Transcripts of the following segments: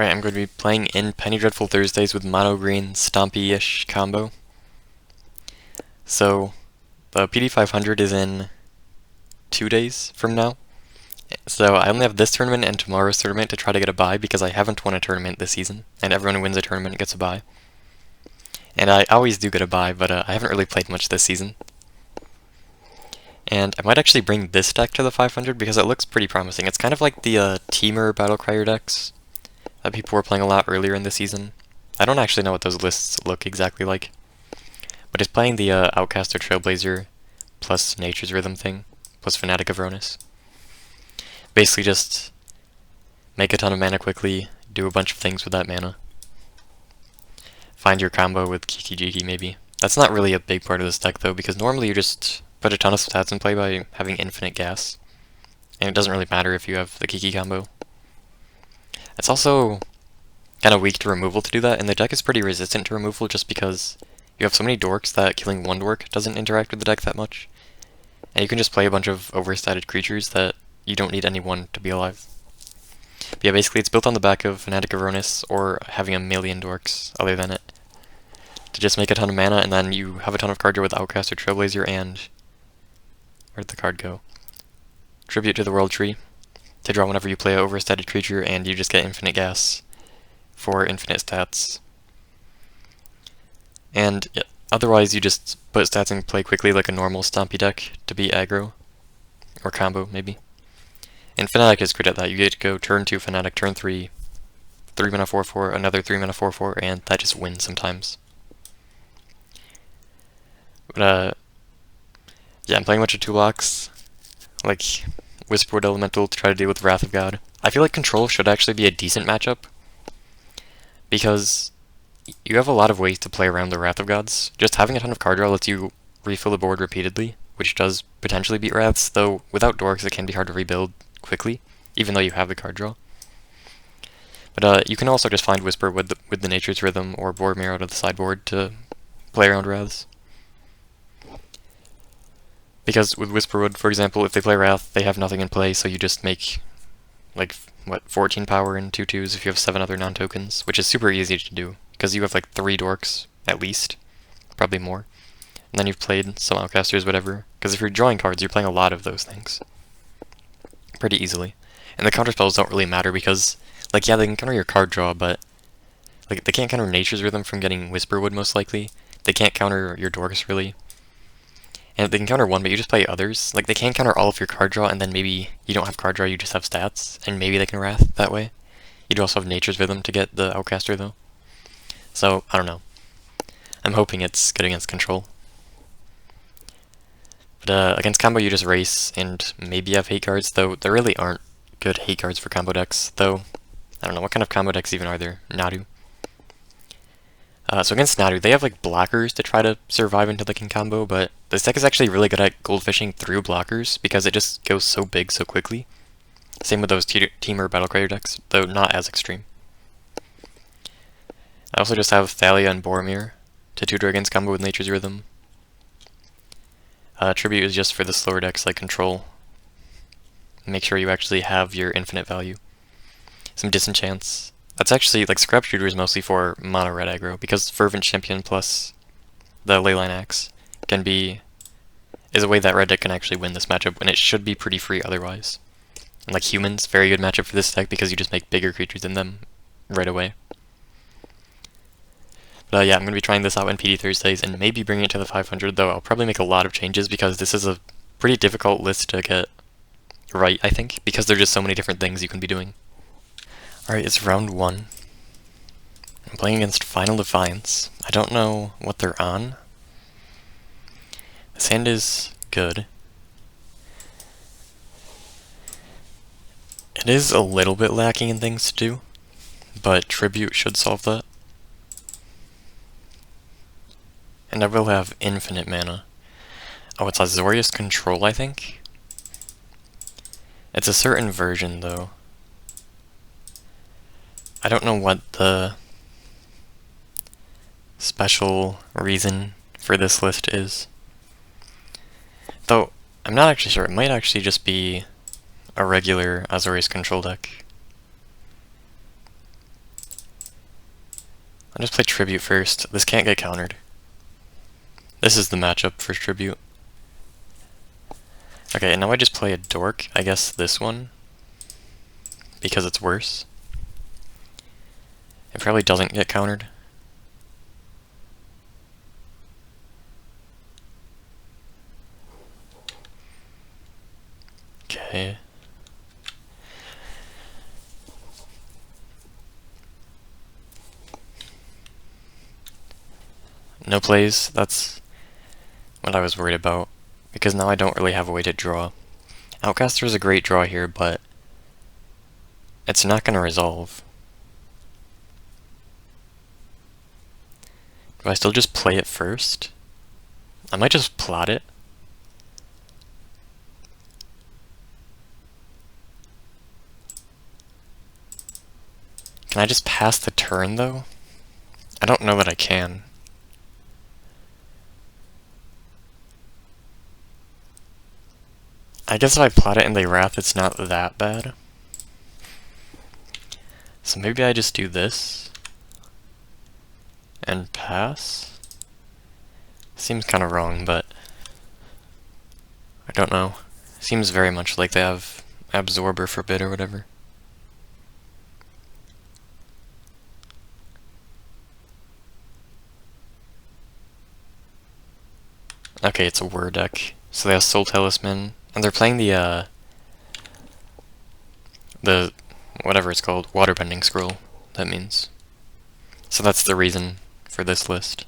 Right, I'm going to be playing in Penny Dreadful Thursdays with Mono Green Stompy-ish combo. So, the PD 500 is in 2 days from now. So I only have this tournament and tomorrow's tournament to try to get a bye because I haven't won a tournament this season, and everyone who wins a tournament gets a bye. And I always do get a bye, but I haven't really played much this season. And I might actually bring this deck to the 500 because it looks pretty promising. It's kind of like the Teamer Battlecryer decks that people were playing a lot earlier in the season. I don't actually know what those lists look exactly like, but it's playing the Outcaster Trailblazer plus Nature's Rhythm thing, plus Fanatic of Rhonas. Basically just make a ton of mana quickly, do a bunch of things with that mana. Find your combo with Kiki Jiki maybe. That's not really a big part of this deck though, because normally you just put a ton of stats in play by having infinite gas. And it doesn't really matter if you have the Kiki combo. It's also kind of weak to removal to do that, and the deck is pretty resistant to removal just because you have so many dorks that killing one dork doesn't interact with the deck that much. And you can just play a bunch of overstated creatures that you don't need anyone to be alive. But yeah, basically it's built on the back of Fanatic of Rhonas or having a million dorks other than it. To just make a ton of mana, and then you have a ton of card draw with Outcast or Trailblazer, and where'd the card go? Tribute to the World Tree to draw whenever you play an overstated creature, and you just get infinite gas for infinite stats. And yeah, otherwise you just put stats in play quickly like a normal Stompy deck to beat aggro. Or combo, maybe. And Fanatic is great at that. You get to go turn 2 Fanatic, turn 3, 3 mana 4/4, another 3 mana 4/4, and that just wins sometimes. But yeah, I'm playing a bunch of 2-blocks, like Whisperwood Elemental to try to deal with Wrath of God. I feel like Control should actually be a decent matchup, because you have a lot of ways to play around the Wrath of Gods. Just having a ton of card draw lets you refill the board repeatedly, which does potentially beat Wraths, though without dorks it can be hard to rebuild quickly, even though you have the card draw. But you can also just find Whisper with the Nature's Rhythm or Boromir out of the sideboard to play around Wraths. Because with Whisperwood, for example, if they play Wrath, they have nothing in play, so you just make, like, what, 14 power and 2/2s if you have 7 other non-tokens, which is super easy to do, because you have like 3 dorks, at least, probably more. And then you've played some Outcasters, whatever, because if you're drawing cards, you're playing a lot of those things. Pretty easily. And the counterspells don't really matter because, like, yeah, they can counter your card draw, but, like, they can't counter Nature's Rhythm from getting Whisperwood, most likely. They can't counter your dorks, really. And they can counter one, but you just play others. Like, they can counter all of your card draw, and then maybe you don't have card draw, you just have stats, and maybe they can Wrath that way. You do also have Nature's Rhythm to get the Outcaster, though. So, I don't know. I'm hoping it's good against Control. But against combo you just race, and maybe you have hate cards, though there really aren't good hate cards for combo decks, though I don't know, what kind of combo decks even are there? Nadu. So against Nadu, they have like blockers to try to survive until they can combo, but this deck is actually really good at goldfishing through blockers, because it just goes so big so quickly. Same with those Teamer Battlecryer decks, though not as extreme. I also just have Thalia and Boromir to tutor against combo with Nature's Rhythm. Tribute is just for the slower decks like Control. Make sure you actually have your infinite value. Some Disenchants. That's actually, like, Scrap Shooter is mostly for mono red aggro, because Fervent Champion plus the Leyline Axe is a way that red deck can actually win this matchup, and it should be pretty free otherwise. And like Humans, very good matchup for this deck because you just make bigger creatures than them right away. But yeah, I'm going to be trying this out in PD Thursdays and maybe bring it to the 500, though I'll probably make a lot of changes because this is a pretty difficult list to get right, I think, because there's just so many different things you can be doing. Alright, it's round 1. I'm playing against Final Defiance. I don't know what they're on. This hand is good. It is a little bit lacking in things to do, but Tribute should solve that. And I will have infinite mana. Oh, it's Azorius Control, I think? It's a certain version, though. I don't know what the special reason for this list is. Though, I'm not actually sure. It might actually just be a regular Azorius Control deck. I'll just play Tribute first. This can't get countered. This is the matchup for Tribute. Okay, and now I just play a Dork. I guess this one, because it's worse. It probably doesn't get countered. Okay. No plays, that's what I was worried about, because now I don't really have a way to draw. Outcaster is a great draw here, but it's not going to resolve. Do I still just play it first? I might just plot it. Can I just pass the turn, though? I don't know that I can. I guess if I plot it and they wrath, it's not that bad. So maybe I just do this and pass. Seems kind of wrong, but I don't know. Seems very much like they have Absorb or Forbid or whatever. Okay, it's a Whir deck. So they have Soul Talisman, and they're playing the whatever it's called, Waterbending Scroll, that means. So that's the reason for this list.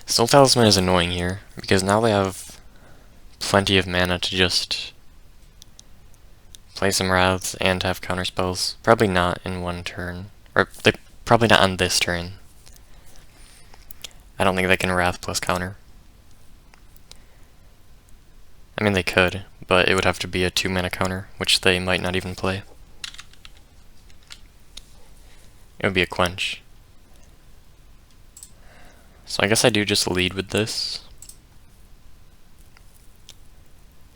Soul Talisman is annoying here, because now they have plenty of mana to just play some Wraths and have counterspells. Probably not in one turn. Or, probably not on this turn. I don't think they can Wrath plus counter. I mean, they could, but it would have to be a 2-mana counter, which they might not even play. It would be a Quench. So I guess I do just lead with this.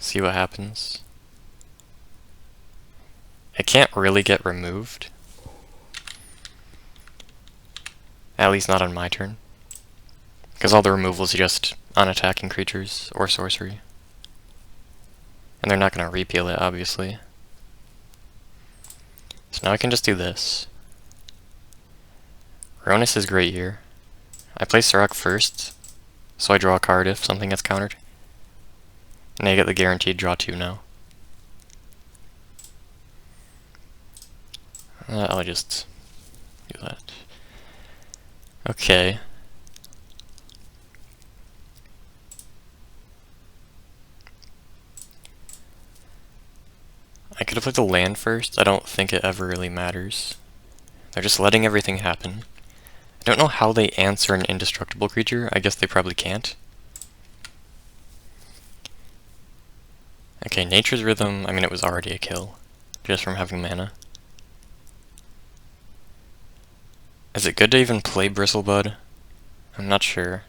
See what happens. It can't really get removed. At least not on my turn. Because all the removal is just on attacking creatures or sorcery. And they're not going to repeal it, obviously. So now I can just do this. Rhonas is great here. I play Sirach first, so I draw a card if something gets countered. And I get the guaranteed draw 2 now. I'll just do that. Okay. I could have played the land first. I don't think it ever really matters. They're just letting everything happen. I don't know how they answer an indestructible creature. I guess they probably can't. Okay, Nature's Rhythm, I mean it was already a kill, just from having mana. Is it good to even play Bristlebud? I'm not sure.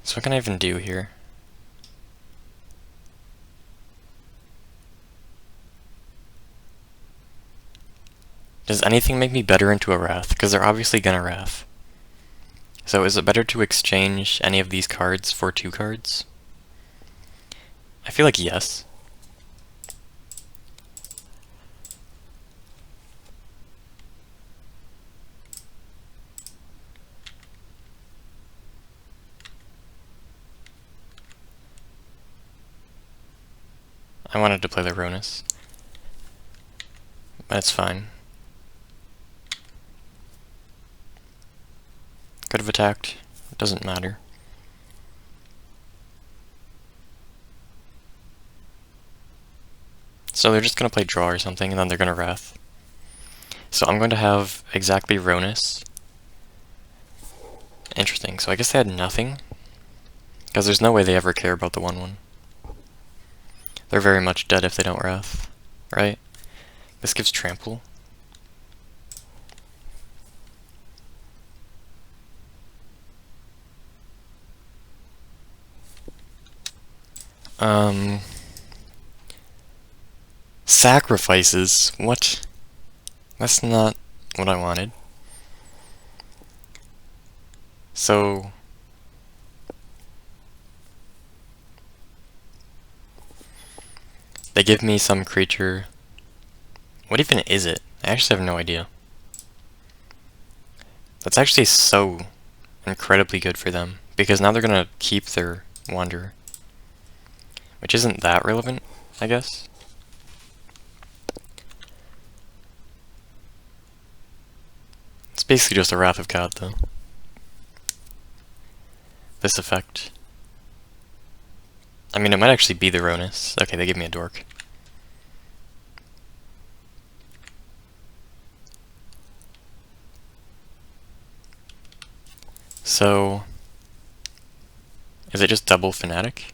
So what can I even do here? Does anything make me better into a Wrath? Because they're obviously gonna Wrath. So is it better to exchange any of these cards for 2 cards? I feel like yes. I wanted to play the Rhonas. But it's fine. Could have attacked. It doesn't matter. So they're just going to play draw or something, and then they're going to Wrath. So I'm going to have exactly Rhonas. Interesting. So I guess they had nothing. Because there's no way they ever care about the 1/1. They're very much dead if they don't Wrath. Right? This gives Trample. Um... Sacrifices? What? That's not what I wanted. So... They give me some creature. What even is it? I actually have no idea. That's actually so incredibly good for them, because now they're gonna keep their Wanderer. Which isn't that relevant, I guess. It's basically just a Wrath of God, though. This effect. I mean, it might actually be the Rhonas. Okay, they give me a dork. So... Is it just double Fanatic?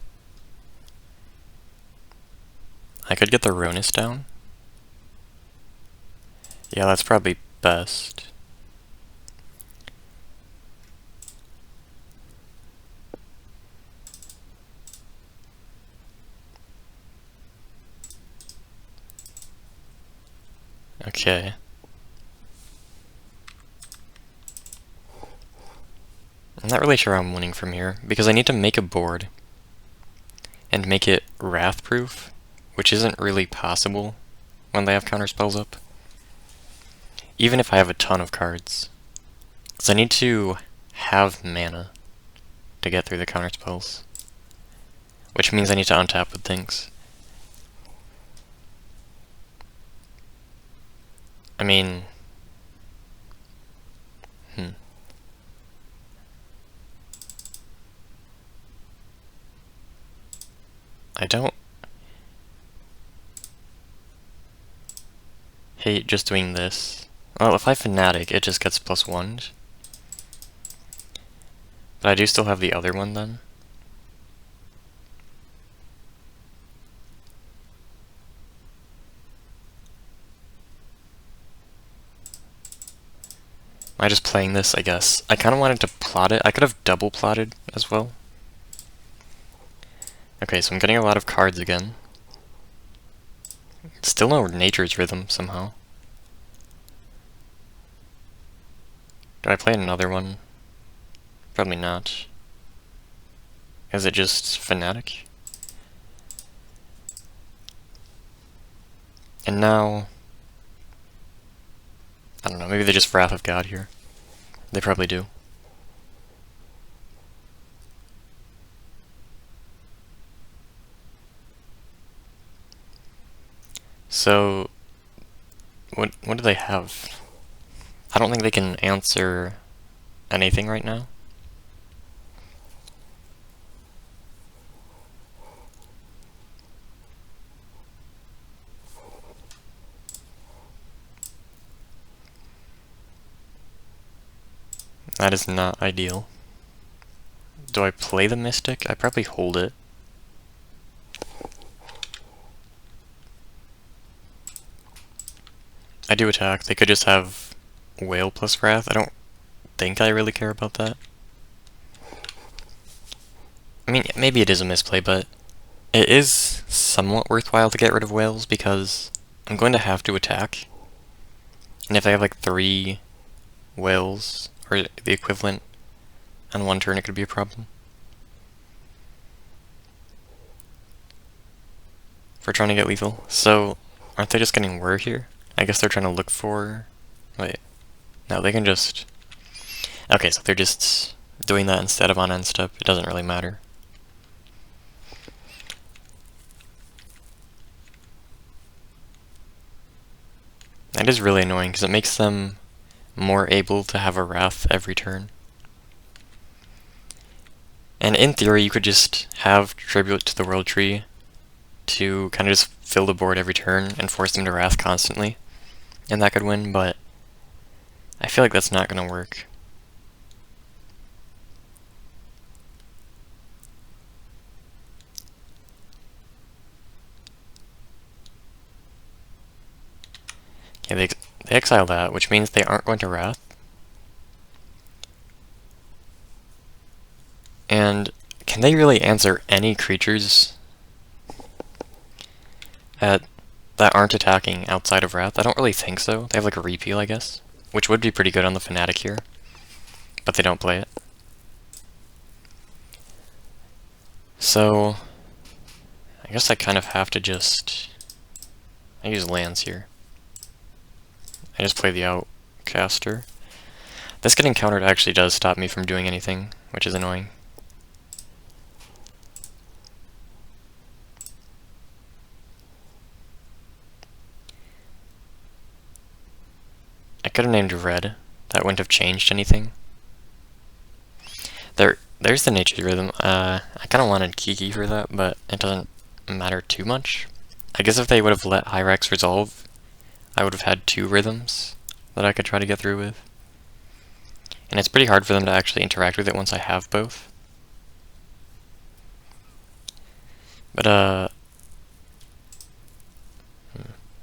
I could get the Rhonas down. Yeah, that's probably best. Okay. I'm not really sure how I'm winning from here, because I need to make a board and make it wrath-proof, which isn't really possible when they have counterspells up. Even if I have a ton of cards. Because I need to have mana to get through the counterspells. Which means I need to untap with things. I mean... I don't hate just doing this. Well, if I Fanatic, it just gets +1'd. But I do still have the other one then. Am I just playing this, I guess? I kind of wanted to plot it. I could have double plotted as well. Okay, so I'm getting a lot of cards again. Still no Nature's Rhythm, somehow. Do I play another one? Probably not. Is it just Fanatic? And now... I don't know, maybe they just Wrath of God here. They probably do. So... What do they have? I don't think they can answer anything right now. That is not ideal. Do I play the Mystic? I probably hold it. I do attack. They could just have Whale plus Wrath. I don't think I really care about that. I mean, maybe it is a misplay, but it is somewhat worthwhile to get rid of Whales because I'm going to have to attack. And if I have like 3 Whales, or the equivalent, on one turn, it could be a problem. If we're trying to get lethal. So, aren't they just getting Whir here? I guess they're trying to look for... Wait. No, they can just... Okay, so they're just doing that instead of on end step. It doesn't really matter. That is really annoying, because it makes them more able to have a Wrath every turn. And in theory, you could just have Tribute to the World Tree to kind of just fill the board every turn and force them to Wrath constantly. And that could win, but I feel like that's not going to work. Okay, they exile that, which means they aren't going to Wrath. And can they really answer any creatures that aren't attacking outside of Wrath? I don't really think so. They have like a repeal, I guess, which would be pretty good on the Fanatic here, but they don't play it. So I guess I kind of have to I use lands here. I just play the Outcaster. This getting countered actually does stop me from doing anything, which is annoying. I could have named red. That wouldn't have changed anything. There's the Nature's Rhythm. I kind of wanted Kiki for that, but it doesn't matter too much. I guess if they would have let Hyrax resolve, I would have had 2 rhythms that I could try to get through with. And it's pretty hard for them to actually interact with it once I have both. But,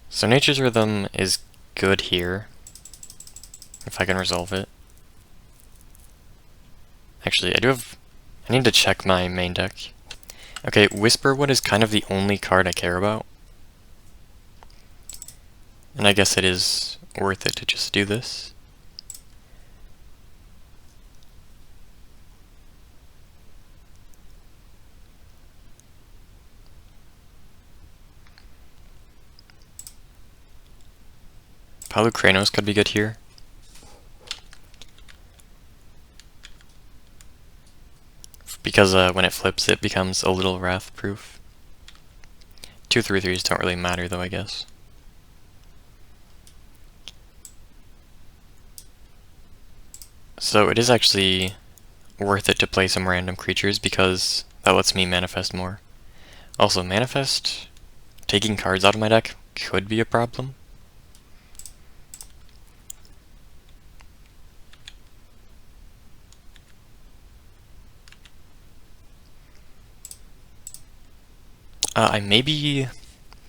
so Nature's Rhythm is good here, if I can resolve it. Actually, I need to check my main deck. Okay, Whisperwood is kind of the only card I care about. And I guess it is worth it to just do this. Palu Kranos could be good here. Because when it flips, it becomes a little wrath-proof. 2 3/3s don't really matter, though, I guess. So it is actually worth it to play some random creatures, because that lets me manifest more. Also, manifest, taking cards out of my deck could be a problem. I maybe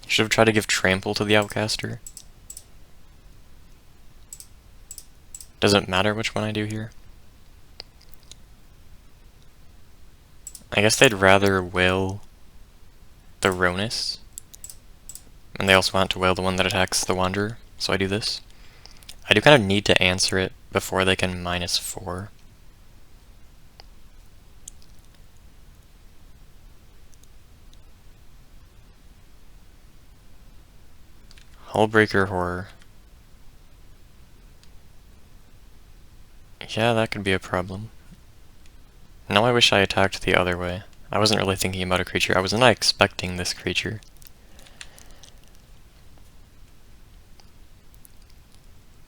should have tried to give Trample to the Outcaster. Doesn't matter which one I do here. I guess they'd rather whale the Rhonas. And they also want to whale the one that attacks the Wanderer, so I do this. I do kind of need to answer it before they can -4. Hullbreaker Horror. Yeah, that could be a problem. Now I wish I attacked the other way. I wasn't really thinking about a creature. I was not expecting this creature.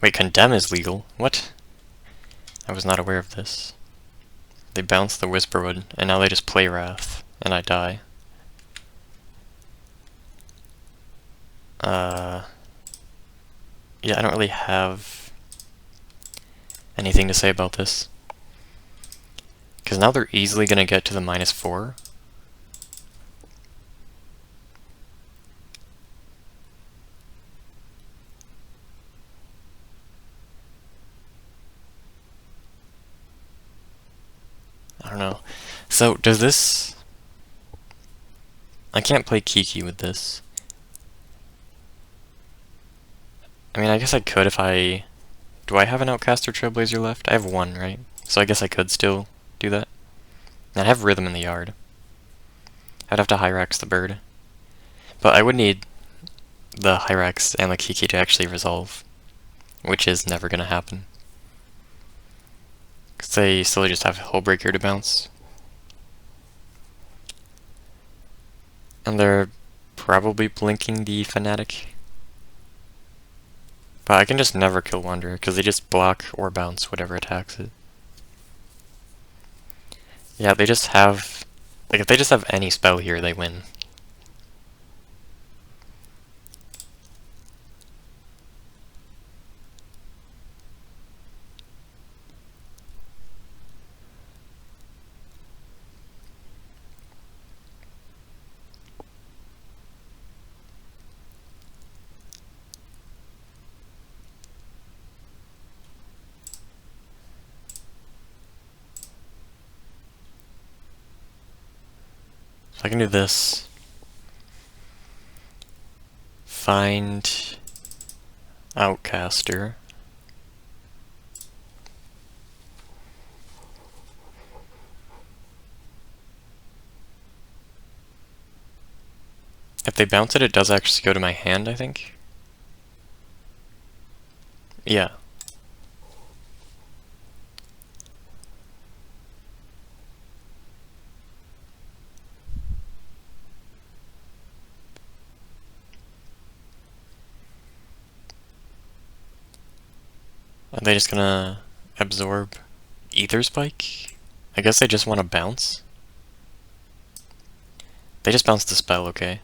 Wait, Condemn is legal? What? I was not aware of this. They bounce the Whisperwood, and now they just play Wrath, and I die. Yeah, I don't really have anything to say about this. Because now they're easily going to get to the -4. I don't know. So, does this... I can't play Kiki with this. I mean, I guess I could if I... Do I have an Outcaster Trailblazer left? I have 1, right? So I guess I could still do that. And I have Rhythm in the yard. I'd have to Hyrax the bird. But I would need the Hyrax and the Kiki to actually resolve, which is never going to happen. Because they still just have Hullbreaker to bounce. And they're probably blinking the Fanatic. But I can just never kill Wanderer, because they just block or bounce whatever attacks it. Yeah, they just have... Like, if they just have any spell here, they win. So I can do this. find Outcaster. If they bounce it, it does actually go to my hand, I think. Yeah. Are they just gonna absorb Ether Spike? I guess they just want to bounce. They just bounced the spell, okay.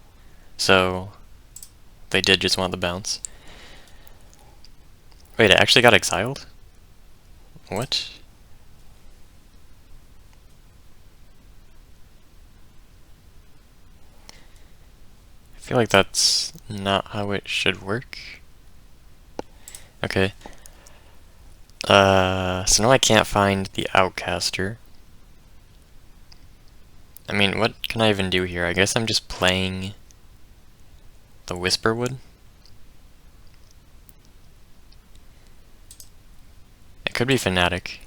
So, they did just want the bounce. Wait, it actually got exiled? What? I feel like that's not how it should work. Okay. So now I can't find the Outcaster. I mean, what can I even do here? I guess I'm just playing the Whisperwood. It could be Fanatic.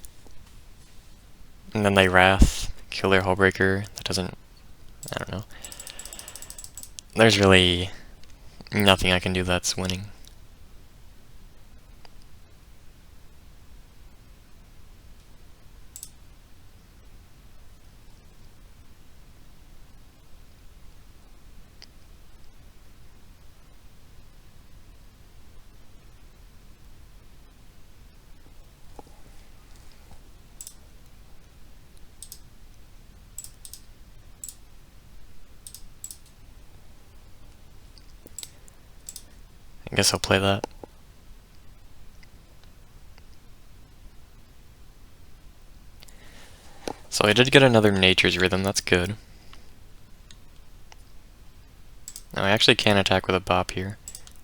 And then they Wrath, kill their Hullbreaker. That doesn't... I don't know. There's really nothing I can do that's winning. I guess I'll play that. So I did get another Nature's Rhythm, that's good. Now I actually can attack with a Bop here.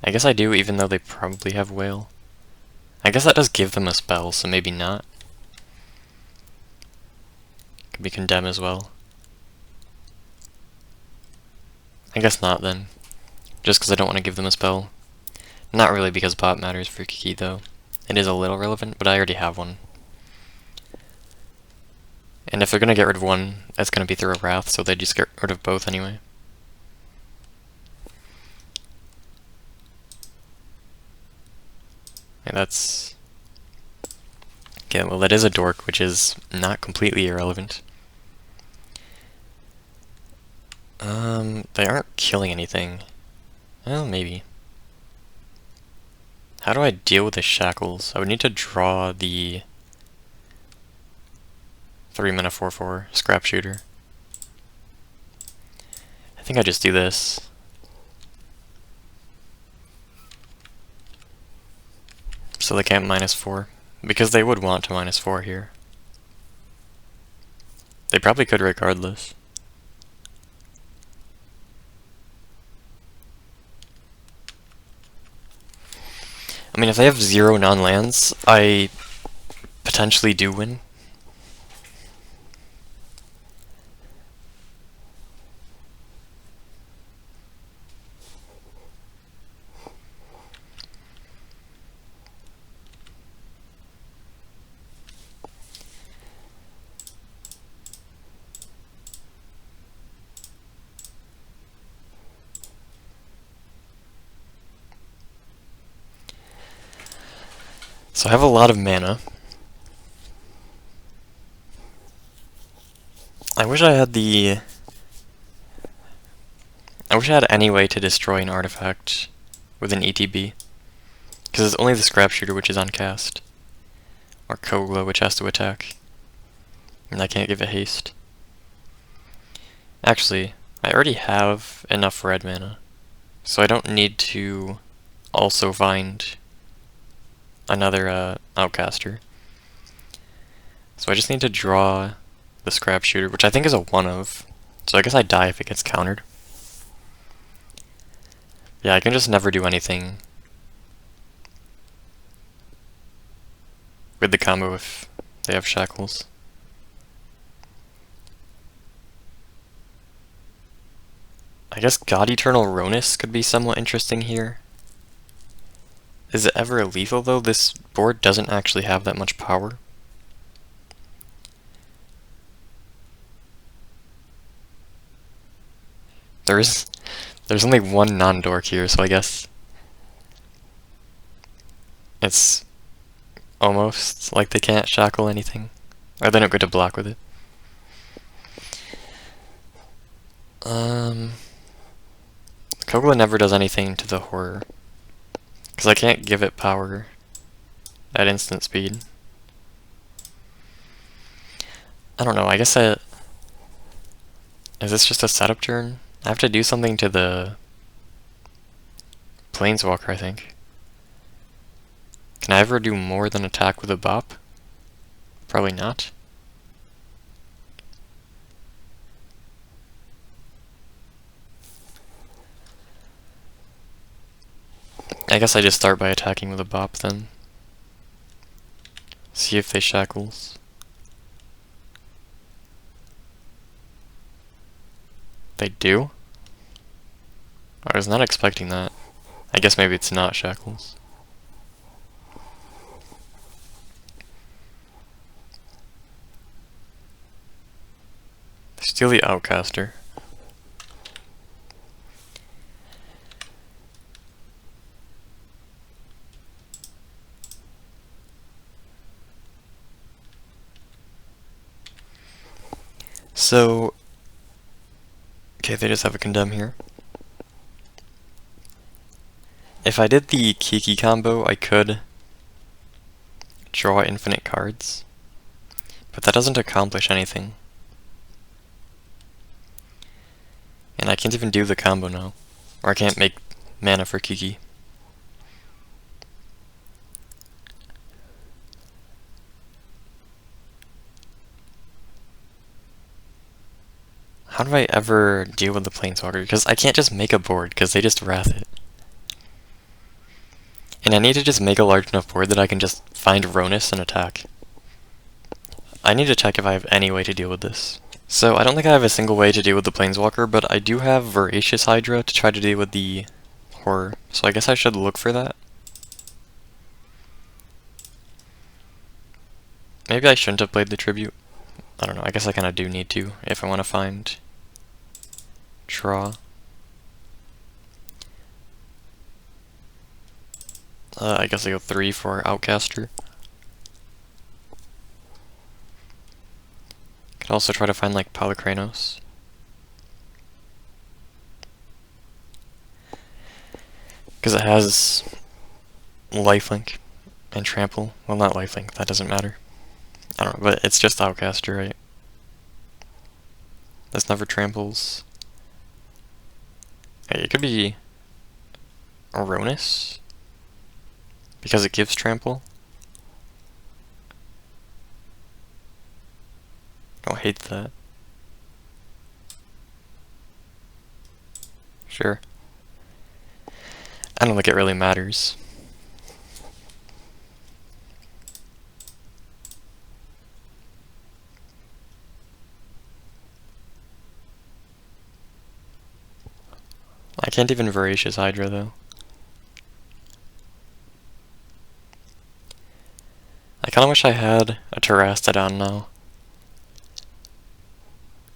I guess I do, even though they probably have Whale. I guess that does give them a spell, so maybe not. Could be Condemn as well. I guess not then. Just because I don't want to give them a spell. Not really because Bop matters for Kiki though. It is a little relevant, but I already have one. And if they're gonna get rid of one, that's gonna be through a Wrath, so they just get rid of both anyway. And that's... Okay, well that is a Dork, which is not completely irrelevant. They aren't killing anything. Well, maybe. How do I deal with the Shackles? I would need to draw the 3-mana 4/4 Scrap Shooter. I think I just do this. So they can't -4. Because they would want to -4 here. They probably could regardless. I mean, if they have 0 non-lands, I potentially do win. So I have a lot of mana. I wish I had any way to destroy an artifact with an ETB. Because it's only the Scrap Shooter which is on cast. Or Kogla which has to attack. And I can't give it haste. Actually, I already have enough red mana. So I don't need to also find another Outcaster. So I just need to draw the Scrap Shooter, which I think is a 1-of. So I guess I die if it gets countered. Yeah, I can just never do anything with the combo if they have Shackles. I guess God Eternal Rhonas could be somewhat interesting here. Is it ever lethal though? This board doesn't actually have that much power. There's only one non-dork here, so I guess it's almost like they can't shackle anything. Or they don't get to block with it. Kogla never does anything to the horror. Because I can't give it power at instant speed. I don't know, I guess is this just a setup turn? I have to do something to the Planeswalker, I think. Can I ever do more than attack with a bop? Probably not. I guess I just start by attacking with a bop then. See if they shackles. They do? I was not expecting that. I guess maybe it's not shackles. They steal the Outcaster. So, okay, they just have a condemn here. If I did the Kiki combo, I could draw infinite cards, but that doesn't accomplish anything. And I can't even do the combo now, or I can't make mana for Kiki. How do I ever deal with the Planeswalker? Because I can't just make a board, because they just wrath it. And I need to just make a large enough board that I can just find Rhonas and attack. I need to check if I have any way to deal with this. So I don't think I have a single way to deal with the Planeswalker, but I do have Voracious Hydra to try to deal with the horror. So I guess I should look for that. Maybe I shouldn't have played the Tribute. I don't know, I guess I kinda do need to if I want to find draw. I guess I go 3 for Outcaster. Could also try to find like Polykranos. Because it has lifelink and trample. Well, not lifelink, that doesn't matter. I don't know, but it's just Outcaster, right? This never tramples. Hey, it could be Rhonas, because it gives trample. Don't hate that. Sure. I don't think it really matters. I can't even Voracious Hydra though. I kinda wish I had a Terrastodon now.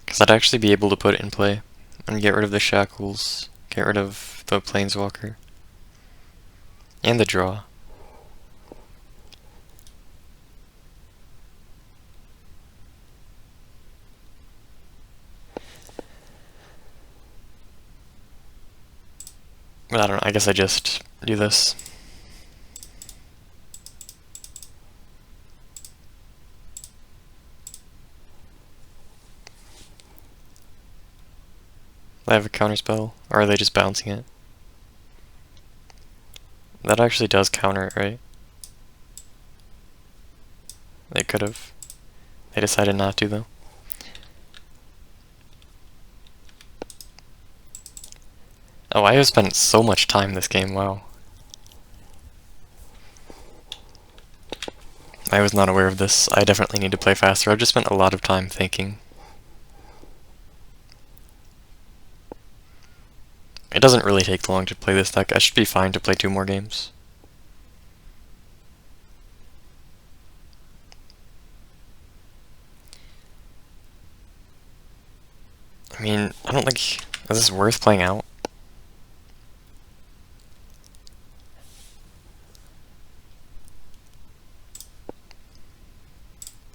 Because I'd actually be able to put it in play and get rid of the shackles, get rid of the Planeswalker, and the draw. But I don't know, I guess I just do this. They have a counterspell, or are they just bouncing it? That actually does counter it, right? They could have. They decided not to, though. Oh, I have spent so much time this game, wow. I was not aware of this. I definitely need to play faster. I've just spent a lot of time thinking. It doesn't really take long to play this deck. I should be fine to play 2 more games. don't think... Is this worth playing out?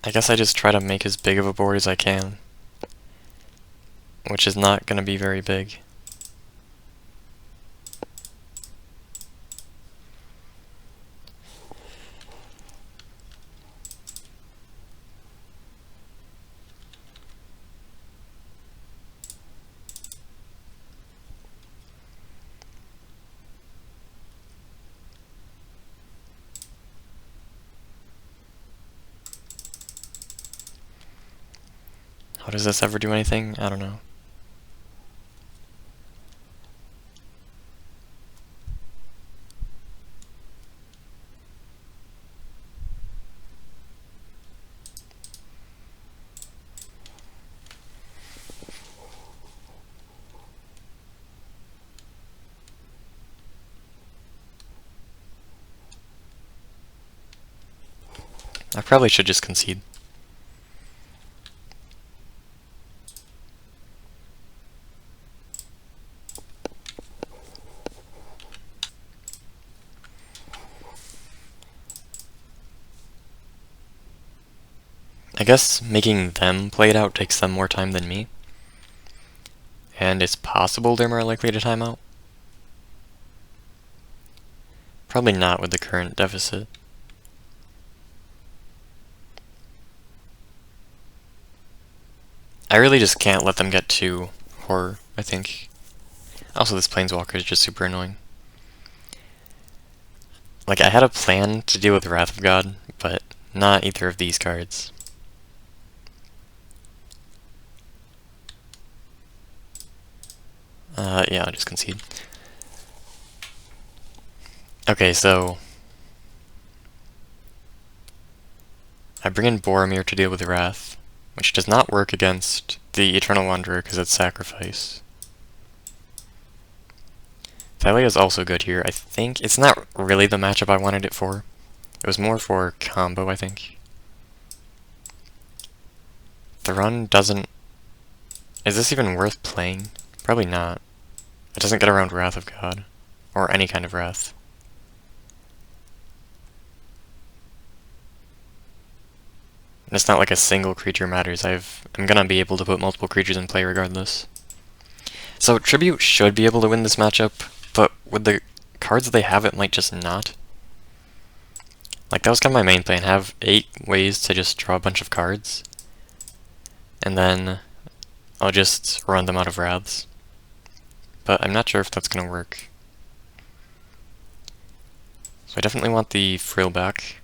I guess I just try to make as big of a board as I can, which is not going to be very big. How does this ever do anything? I don't know. I probably should just concede. I guess making them play it out takes them more time than me. And it's possible they're more likely to time out. Probably not with the current deficit. I really just can't let them get to horror, I think. Also, this Planeswalker is just super annoying. Like, I had a plan to deal with Wrath of God, but not either of these cards. Yeah, I'll just concede. Okay, so... I bring in Boromir to deal with Wrath, which does not work against the Eternal Wanderer because it's sacrifice. Thalia is also good here. I think it's not really the matchup I wanted it for. It was more for combo, I think. The run doesn't... Is this even worth playing? Probably not. It doesn't get around Wrath of God. Or any kind of Wrath. And it's not like a single creature matters. I'm gonna be able to put multiple creatures in play regardless. So Tribute should be able to win this matchup, but with the cards that they have, it might just not. Like, that was kind of my main plan, have 8 ways to just draw a bunch of cards. And then I'll just run them out of Wraths. But I'm not sure if that's gonna work. So I definitely want the Frill back.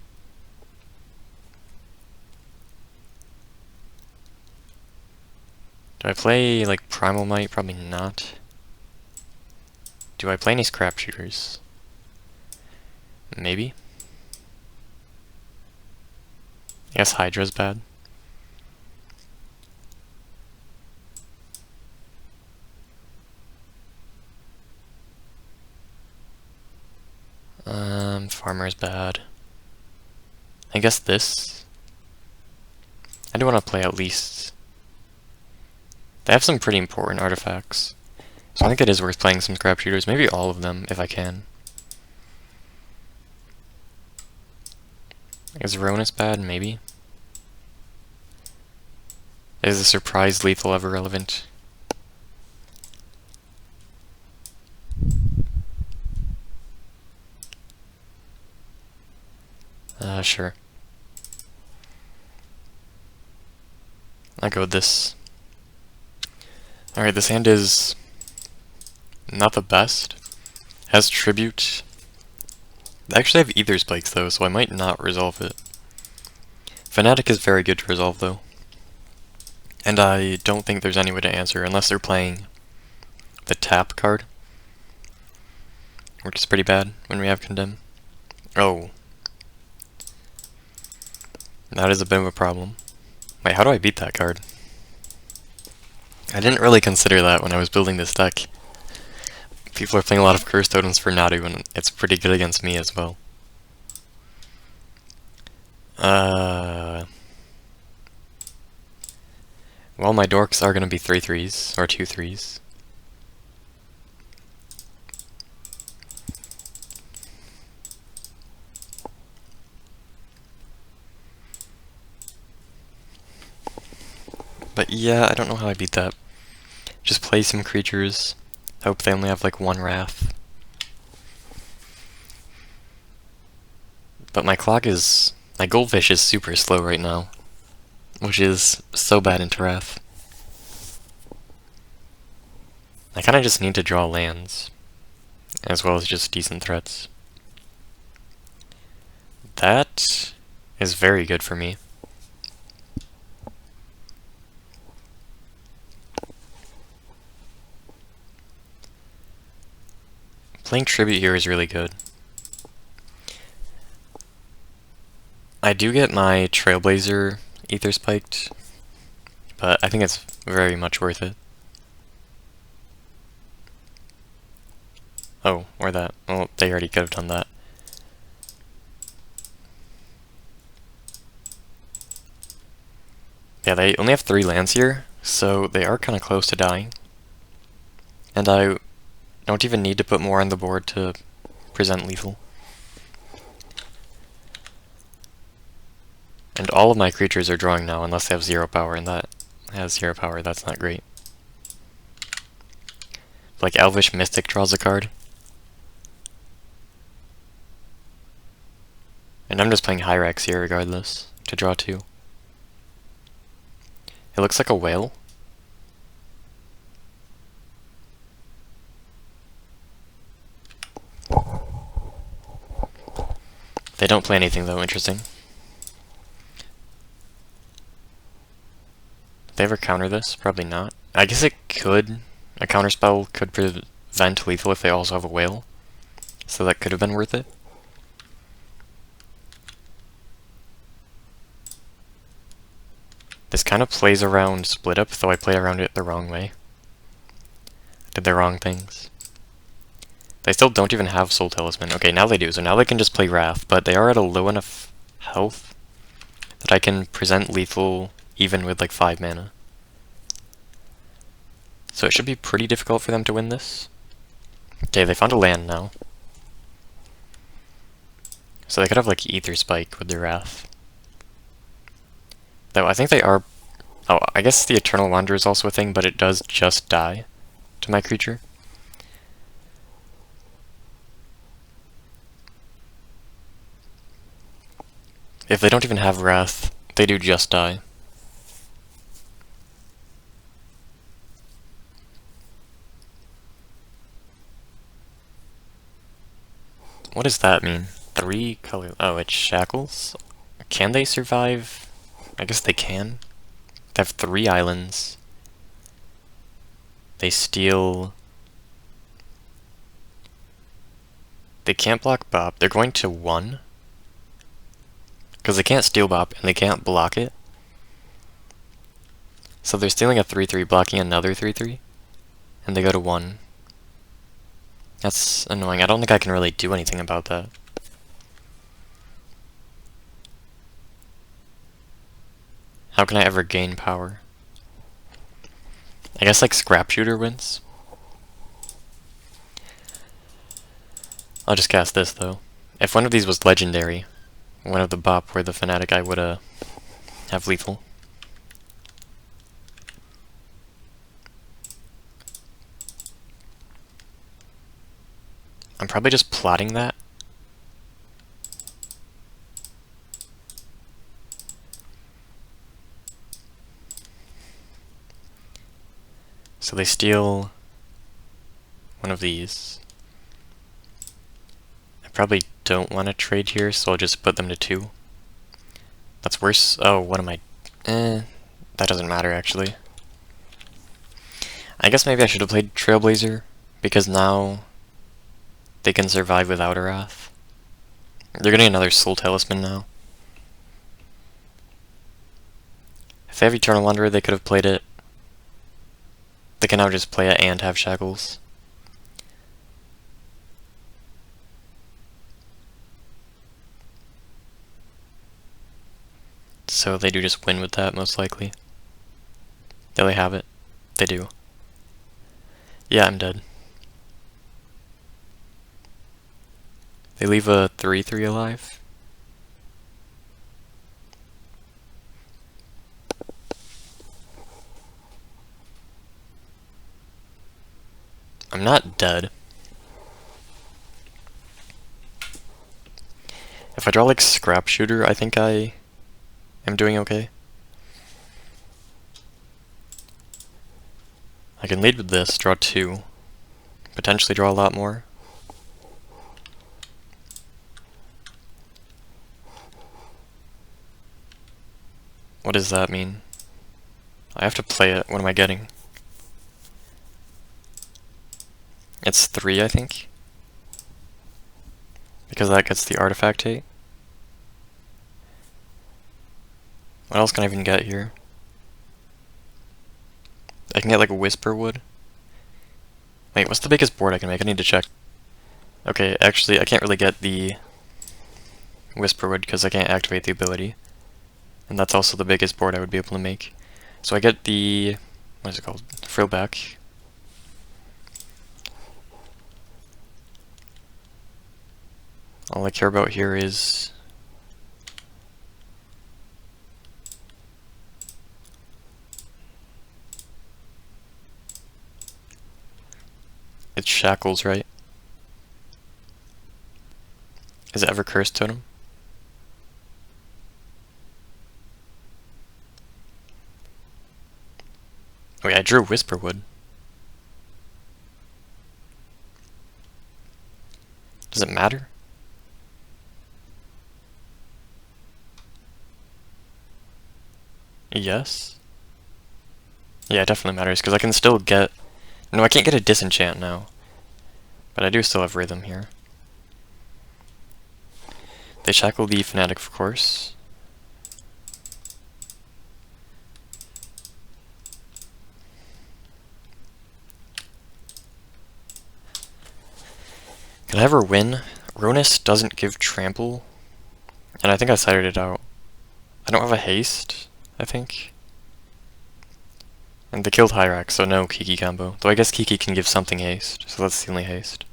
Do I play, like, Primal Might? Probably not. Do I play any Scrap Shooters? Maybe. I guess Hydra's bad. Farmer's bad. I guess this. I do want to play at least. They have some pretty important artifacts. So I think it is worth playing some Scrap Shooters, maybe all of them, if I can. Is Rhonas bad? Maybe. Is the surprise lethal ever relevant? Sure. I'll go with this. Alright, this hand is not the best. Has Tribute. I actually have Aether Spikes though, so I might not resolve it. Fanatic is very good to resolve though. And I don't think there's any way to answer unless they're playing the tap card, which is pretty bad when we have Condemn. Oh. That is a bit of a problem. Wait, how do I beat that card? I didn't really consider that when I was building this deck. People are playing a lot of Curse Totems for Nadu, and it's pretty good against me as well. Well, my dorks are gonna be 3/3s, or 2/3s. But yeah, I don't know how I beat that. Just play some creatures. Hope they only have like one Wrath. But my goldfish is super slow right now, which is so bad into Wrath. I kinda just need to draw lands, as well as just decent threats. That is very good for me. Playing Tribute here is really good. I do get my Trailblazer Ether spiked, but I think it's very much worth it. Oh, or that. Well, they already could have done that. Yeah, they only have 3 lands here, so they are kind of close to dying. And I don't even need to put more on the board to present lethal. And all of my creatures are drawing now, unless they have 0 power, and that has 0 power, that's not great. Like Elvish Mystic draws a card. And I'm just playing Hyrax here regardless, to draw 2. It looks like a whale. They don't play anything though, interesting. Did they ever counter this? Probably not. I guess it could. A counterspell could prevent lethal if they also have a whale. So that could have been worth it. This kind of plays around Split Up, though I played around it the wrong way. Did the wrong things. They still don't even have Soul Talisman. Okay, now they do, so now they can just play Wrath, but they are at a low enough health that I can present lethal even with like 5 mana. So it should be pretty difficult for them to win this. Okay, they found a land now. So they could have like Ether Spike with their Wrath. Though I think they are... Oh, I guess the Eternal Wanderer is also a thing, but it does just die to my creature. If they don't even have Wrath, they do just die. What does that mean? 3 color... Oh, it's Shackles? Can they survive? I guess they can. They have 3 islands. They steal... They can't block Bop. They're going to 1. Because they can't steal Bop, and they can't block it. So they're stealing a 3-3, blocking another 3-3. And they go to 1. That's annoying. I don't think I can really do anything about that. How can I ever gain power? I guess like Scrap Shooter wins. I'll just cast this though. If one of these was legendary, one of the Bop or the Fanatic, I would have lethal. I'm probably just plotting that. So they steal one of these. I probably don't want to trade here, so I'll just put them to 2. That's worse. Oh, what am I... that doesn't matter, actually. I guess maybe I should have played Trailblazer, because now they can survive without a Wrath. They're getting another Soul Talisman now. If they have Eternal Wanderer, they could have played it. They can now just play it and have Shackles. So they do just win with that, most likely. Do they have it? They do. Yeah, I'm dead. They leave a 3-3 alive. I'm not dead. If I draw like Scrap Shooter, I think I am doing okay. I can lead with this, draw 2. Potentially draw a lot more. What does that mean? I have to play it. What am I getting? It's 3, I think. Because that gets the artifact hate. What else can I even get here? I can get like a Whisperwood. Wait, what's the biggest board I can make? I need to check. Okay, actually, I can't really get the Whisperwood because I can't activate the ability. And that's also the biggest board I would be able to make. So I get the... what is it called? Frillback. All I care about here is... it's Shackles, right? Is it ever Cursed Totem? Oh yeah, I drew Whisperwood. Does it matter? Yes? Yeah, it definitely matters, because I can still get... no, I can't get a Disenchant now. But I do still have Rhythm here. They shackle the Fanatic, of course. Can I ever win? Rhonas doesn't give Trample, and I think I cited it out. I don't have a Haste, I think. And they killed Hyrax, so no Kiki combo. Though I guess Kiki can give something haste, so that's the only haste.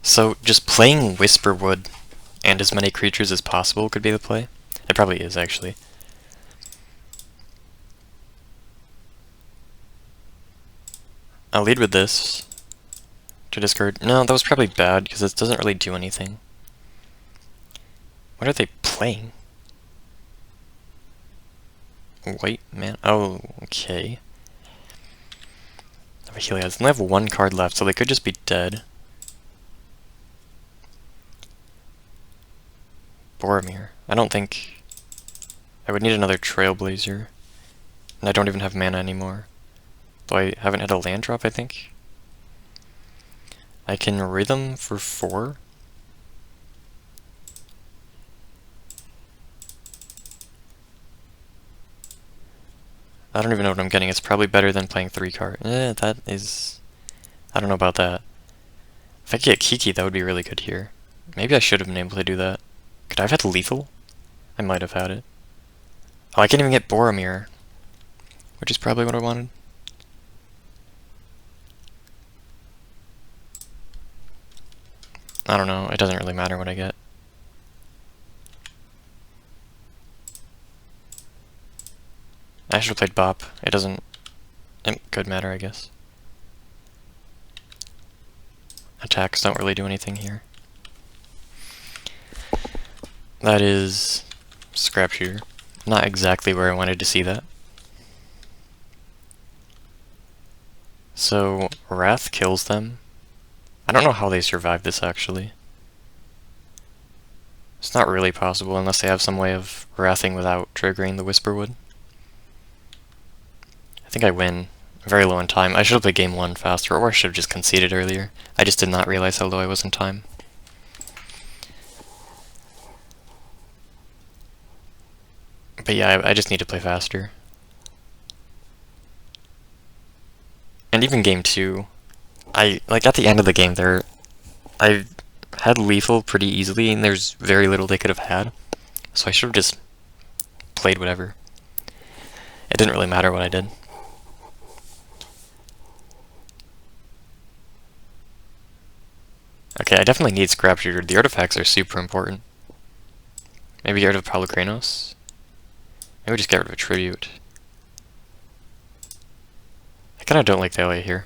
So just playing Whisperwood and as many creatures as possible could be the play. It probably is, actually. I'll lead with this to discard. No, that was probably bad because this doesn't really do anything. What are they playing? White man. Oh, okay. Helios. They only have 1 card left, so they could just be dead. Boromir. I don't think... I would need another Trailblazer. And I don't even have mana anymore. Though I haven't had a land drop, I think. I can Rhythm for 4. I don't even know what I'm getting. It's probably better than playing 3 cards. That is... I don't know about that. If I could get Kiki, that would be really good here. Maybe I should have been able to do that. Could I have had lethal? I might have had it. Oh, I can't even get Boromir. Which is probably what I wanted. I don't know. It doesn't really matter what I get. I should have played Bop. It doesn't... it could matter, I guess. Attacks don't really do anything here. That is... Scrap Shooter. Not exactly where I wanted to see that. So, Wrath kills them. I don't know how they survive this, actually. It's not really possible unless they have some way of Wrathing without triggering the Whisperwood. I think I win. Very low in time. I should have played game 1 faster, or I should have just conceded earlier. I just did not realize how low I was in time. But yeah, I just need to play faster. And even game 2, like at the end of the game there, I had lethal pretty easily, and there's very little they could have had. So I should have just played whatever. It didn't really matter what I did. Okay, I definitely need Scrap Shooter. The artifacts are super important. Maybe get rid of Rhonas. Maybe just get rid of a Tribute. I kinda don't like the LA here.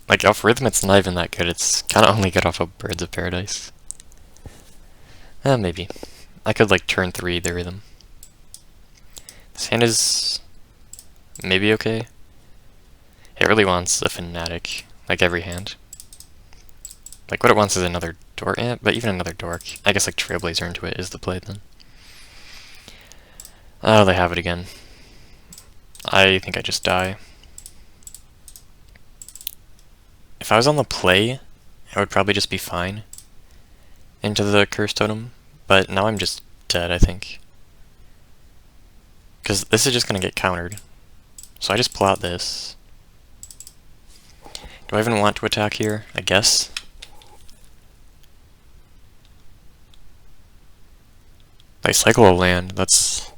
Like, off Rhythm it's not even that good, it's kinda only good off of Birds of Paradise. Maybe. I could, like, turn 3 the Rhythm. This hand is maybe okay. It really wants a Fanatic, like every hand. Like, what it wants is another Dork, but even another Dork. I guess, like, Trailblazer into it is the play, then. Oh, they have it again. I think I just die. If I was on the play, I would probably just be fine into the Curse Totem, but now I'm just dead, I think. Because this is just going to get countered. So I just pull out this. Do I even want to attack here? I guess. They cycle a land, that's...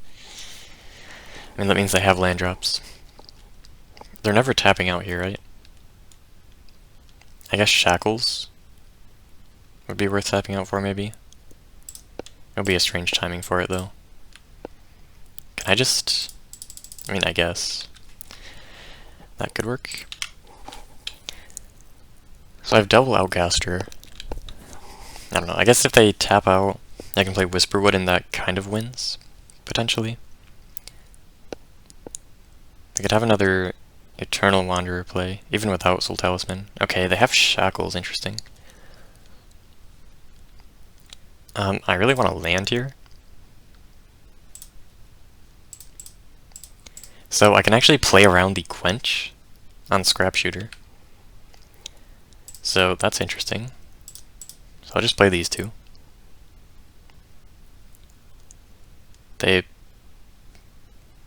I mean, that means they have land drops. They're never tapping out here, right? I guess Shackles would be worth tapping out for, maybe. It'll be a strange timing for it, though. Can I just... I mean, I guess. That could work. So I have double Outgaster. I don't know, I guess if they tap out, I can play Whisperwood and that kind of wins, potentially. I could have another Eternal Wanderer play, even without Soul Talisman. Okay, they have Shackles, interesting. I really want to land here. So I can actually play around the Quench on Scrap Shooter. So that's interesting. So I'll just play these two. They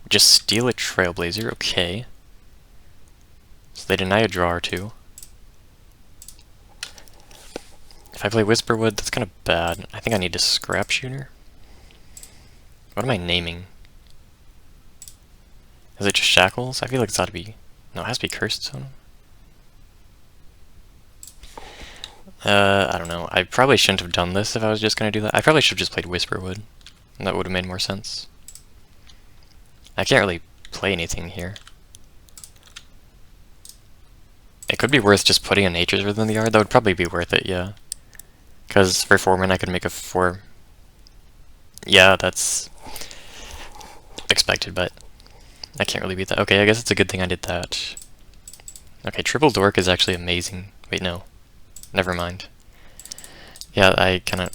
just steal a Trailblazer, okay. So they deny a draw or two. If I play Whisperwood, that's kind of bad. I think I need to Scrap Shooter. What am I naming? Is it just Shackles? I feel like it's ought to be... No, it has to be Cursed Zone. I don't know. I probably shouldn't have done this if I was just going to do that. I probably should have just played Whisperwood. And that would have made more sense. I can't really play anything here. It could be worth just putting a Nature's Rhythm in the yard. That would probably be worth it, yeah. Because for 4 mana I could make a 4... Yeah, that's... expected, but... I can't really beat that. Okay, I guess it's a good thing I did that. Okay, Triple Dork is actually amazing. Wait, no. Never mind. Yeah, I kinda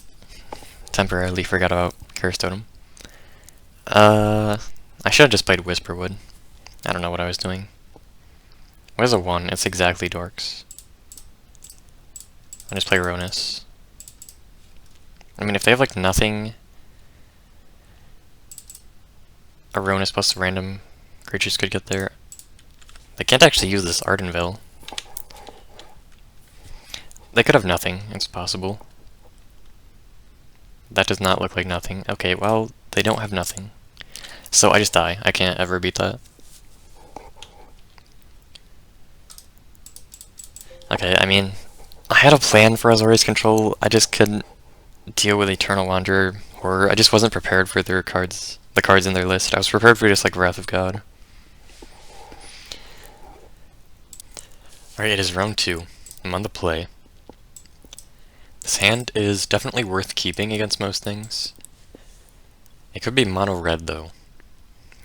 temporarily forgot about Curse Totem. I should have just played Whisperwood. I don't know what I was doing. What is a 1? It's exactly Dorks. I'll just play Rhonas. I mean, if they have, like, nothing... A Rhonas plus random creatures could get there. They can't actually use this Ardenville. They could have nothing, it's possible. That does not look like nothing. Okay, well, they don't have nothing. So I just die. I can't ever beat that. Okay, I mean, I had a plan for Orzhov Control, I just couldn't deal with Eternal Wanderer, or I just wasn't prepared for their cards, the cards in their list. I was prepared for just like Wrath of God. Alright, it is round 2. I'm on the play. This hand is definitely worth keeping against most things. It could be mono red though.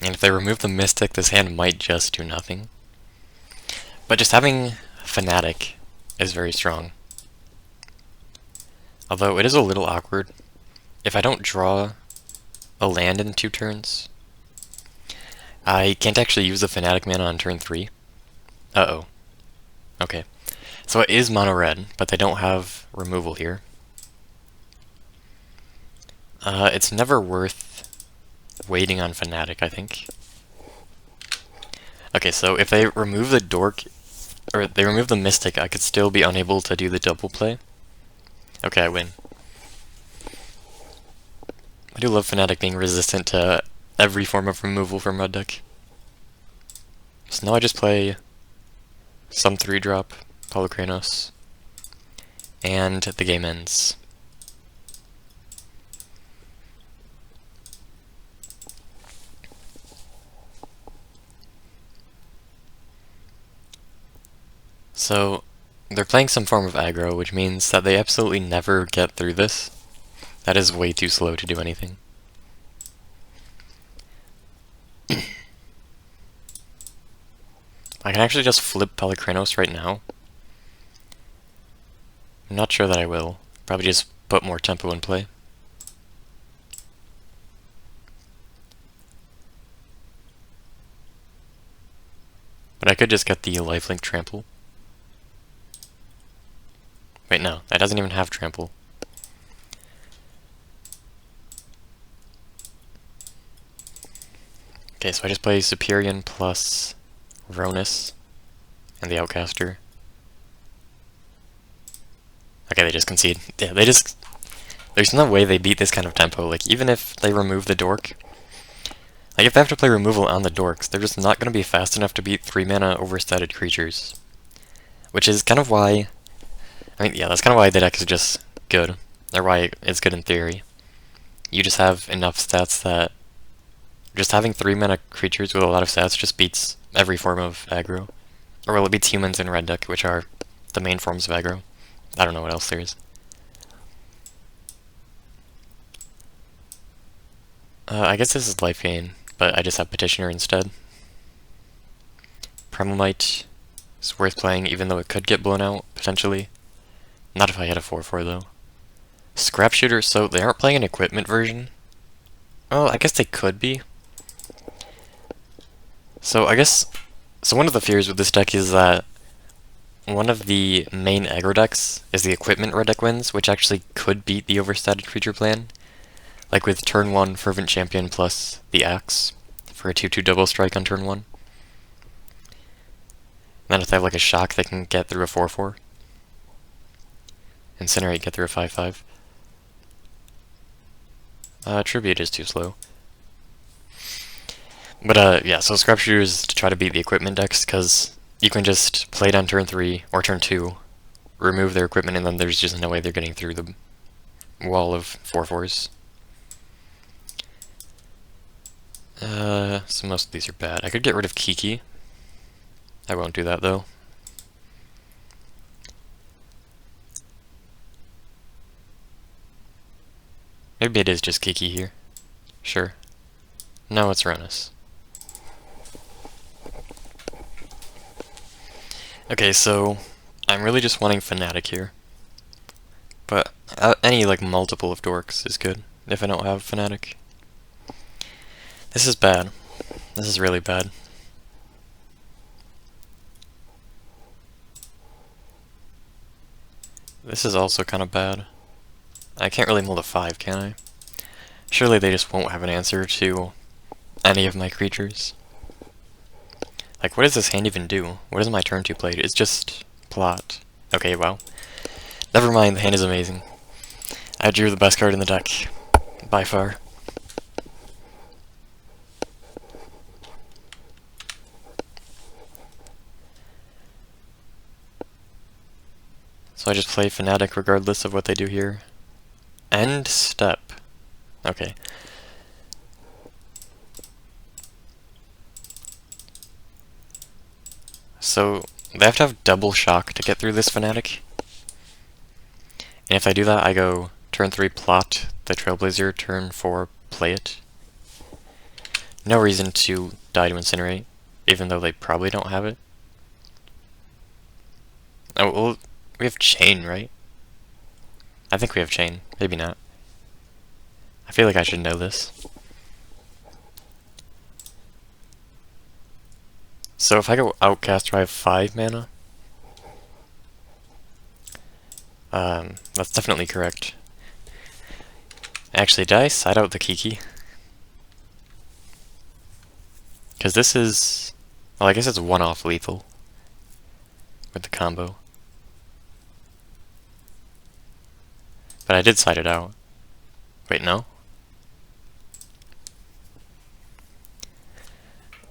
And if they remove the Mystic, this hand might just do nothing. But just having Fanatic is very strong. Although it is a little awkward. If I don't draw a land in 2 turns, I can't actually use the Fanatic mana on turn 3. Uh-oh. Okay. So it is mono red, but they don't have removal here. It's never worth waiting on Fanatic, I think. Okay, so if they remove the Dork, or they remove the Mystic, I could still be unable to do the double play. Okay, I win. I do love Fanatic being resistant to every form of removal from red deck. So now I just play some 3-drop, Rhonas, and the game ends. So, they're playing some form of aggro, which means that they absolutely never get through this. That is way too slow to do anything. I can actually just flip Pelikranos right now. I'm not sure that I will. Probably just put more tempo in play. But I could just get the lifelink trample. Wait, no, that doesn't even have trample. Okay, so I just play Superion plus Rhonas and the Outcaster. Okay, they just concede. Yeah, they just... There's no way they beat this kind of tempo. Like, even if they remove the dork... Like, if they have to play removal on the dorks, they're just not going to be fast enough to beat 3-mana overstated creatures. Which is kind of why... I mean, yeah, that's kind of why the deck is just good. Or why it's good in theory. You just have enough stats that... Just having 3-mana creatures with a lot of stats just beats every form of aggro. Or well, it beats humans in red deck, which are the main forms of aggro. I don't know what else there is. I guess this is Lifegain, but I just have Petitioner instead. Primalite is worth playing, even though it could get blown out, potentially. Not if I had a 4/4, though. Scrap Shooter, so they aren't playing an equipment version? Well, I guess they could be. So one of the fears with this deck is that one of the main aggro decks is the equipment red deck wins, which actually could beat the overstated creature plan. Like with turn 1 Fervent Champion plus the Axe for a 2/2 double strike on turn 1. Then if they have like a shock, they can get through a 4/4. Incinerate, get through a 5/5. Tribute is too slow. But yeah, so Scrap Shooter is to try to beat the equipment decks, because you can just play it on turn 3 or turn 2, remove their equipment, and then there's just no way they're getting through the wall of 4/4s. So most of these are bad. I could get rid of Kiki. I won't do that, though. Maybe it is just Kiki here. Sure. No, it's Rhonas. Okay, so I'm really just wanting Fanatic here. But any, like, multiple of dorks is good, if I don't have Fanatic. This is bad. This is really bad. This is also kind of bad. I can't really mold a 5, can I? Surely they just won't have an answer to any of my creatures. Like, what does this hand even do? What is my turn 2 played? It's just plot. Okay, wow. Never mind, the hand is amazing. I drew the best card in the deck. By far. So I just play Fanatic regardless of what they do here. End step. Okay. So they have to have double shock to get through this Fanatic. And if I do that, I go turn 3 plot the Trailblazer, turn 4 play it. No reason to die to Incinerate, even though they probably don't have it. Oh, well, we have Chain, right? I think we have Chain. Maybe not. I feel like I should know this. So if I go Outcast, I have 5 mana. That's definitely correct. Actually, did I side out the Kiki? Because this is... Well, I guess it's one-off lethal. With the combo. But I did side it out. Wait, no?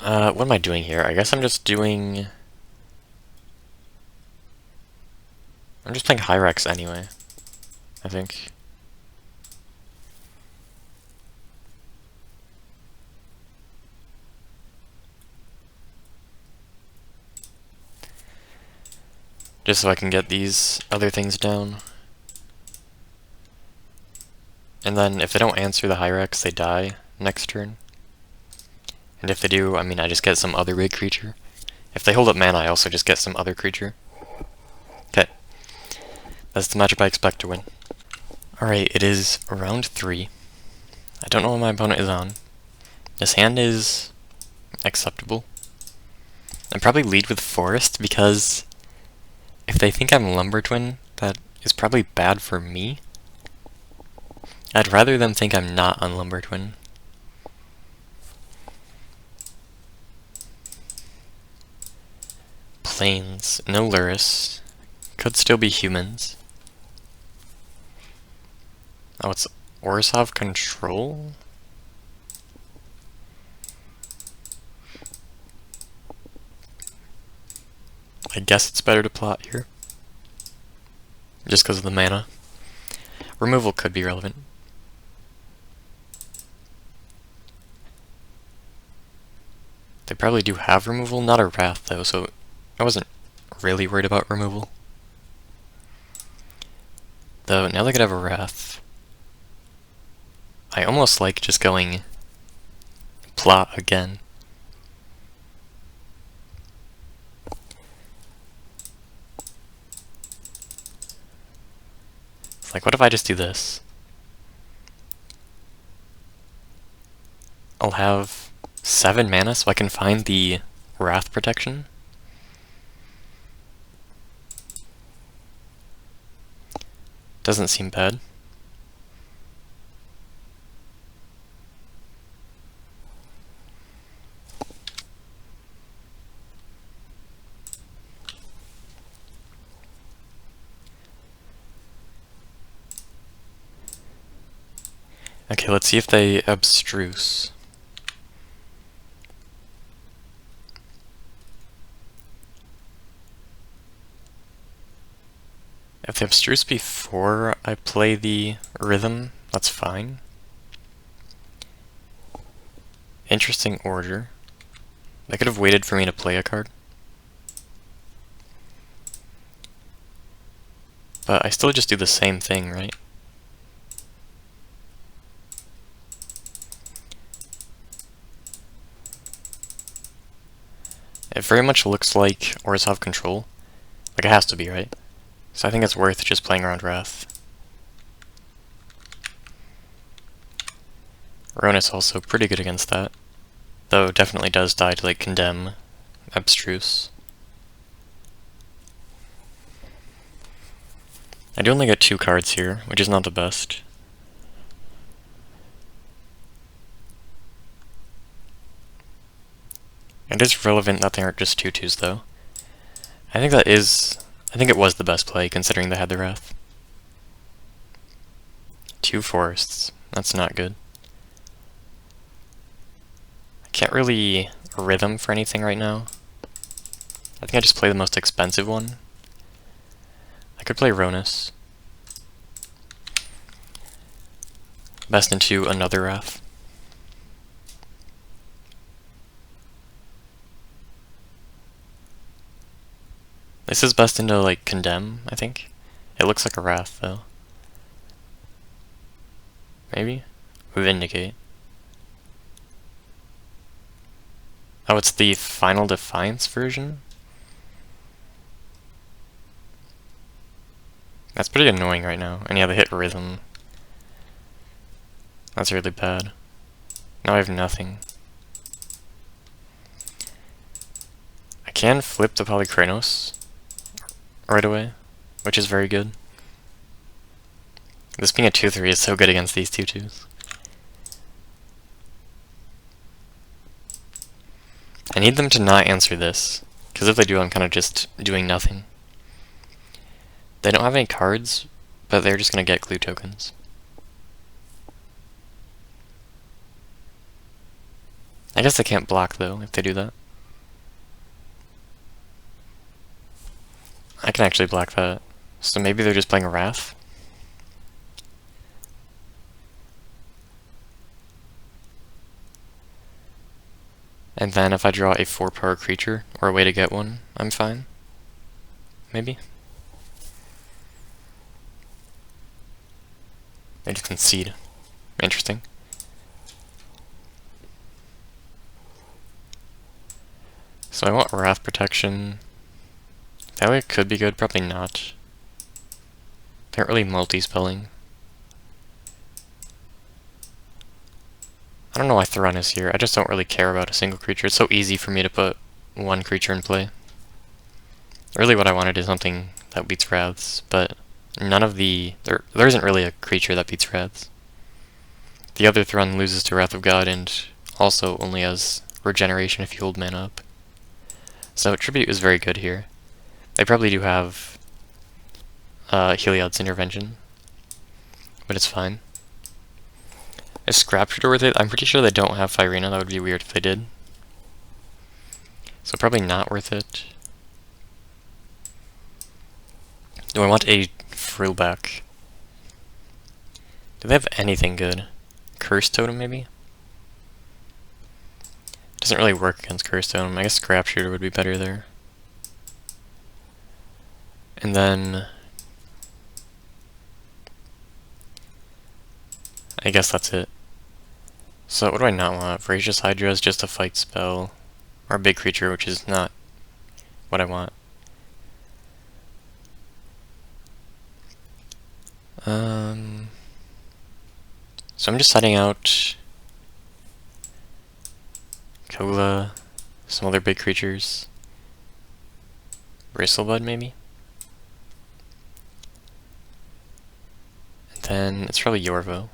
What am I doing here? I guess I'm just playing Hyrax anyway, I think. Just so I can get these other things down. And then if they don't answer the Hyrax, they die next turn. And if they do, I mean, I just get some other big creature. If they hold up mana, I also just get some other creature. Okay. That's the matchup I expect to win. Alright, it is round 3. I don't know what my opponent is on. This hand is acceptable. I'd probably lead with Forest because if they think I'm Lumber Twin, that is probably bad for me. I'd rather them think I'm not on Lumber Twin. Plains, no Luris. Could still be humans. Oh, it's Orzhov Control? I guess it's better to plot here. Just because of the mana. Removal could be relevant. They probably do have removal, not a Wrath though, so I wasn't really worried about removal. Though, now they could have a Wrath. I almost like just going plot again. It's like, what if I just do this? I'll have 7 mana so I can find the Wrath protection. Doesn't seem bad. Okay, let's see if they abstruse. If they abstruse before I play the rhythm, that's fine. Interesting order. They could have waited for me to play a card. But I still just do the same thing, right? It very much looks like Orzhov Control. Like, it has to be, right? So I think it's worth just playing around Wrath. Rhonas also pretty good against that. Though definitely does die to, like, Condemn, Abstruse. I do only get 2 cards here, which is not the best. It is relevant that they aren't just 2/2s though. I think it was the best play considering they had the Wrath. 2 forests. That's not good. I can't really rhythm for anything right now. I think I just play the most expensive one. I could play Rhonas. Best into another Wrath. This is best into, like, Condemn, I think. It looks like a Wrath, though. Maybe? Vindicate. Oh, it's the Final Defiance version? That's pretty annoying right now. And yeah, they hit Rhythm. That's really bad. Now I have nothing. I can flip the Polychronos right away, which is very good. This being a 2/3 is so good against these 2/2s. I need them to not answer this, because if they do, I'm kind of just doing nothing. They don't have any cards, but they're just going to get glue tokens. I guess they can't block, though, if they do that. I can actually block that. So maybe they're just playing Wrath? And then if I draw a 4-power creature, or a way to get one, I'm fine. Maybe? They just concede. Interesting. So I want Wrath Protection. That way it could be good, probably not. They aren't really multi-spelling. I don't know why Thron is here, I just don't really care about a single creature. It's so easy for me to put one creature in play. Really what I wanted is something that beats Wraths, but none of the... There isn't really a creature that beats Wraths. The other Thron loses to Wrath of God and also only has regeneration if you hold mana up. So Tribute is very good here. They probably do have Heliod's Intervention, but it's fine. Is Scrapshooter worth it? I'm pretty sure they don't have Firina, that would be weird if they did. So probably not worth it. Do I want a Frillback? Do they have anything good? Curse Totem, maybe? Doesn't really work against Curse Totem. I guess Scrapshooter would be better there. And then... I guess that's it. So what do I not want? Voracious Hydra is just a fight spell. Or a big creature, which is not what I want. So I'm just setting out Kola, some other big creatures. Bristlebud, maybe? And then it's probably Yorvo.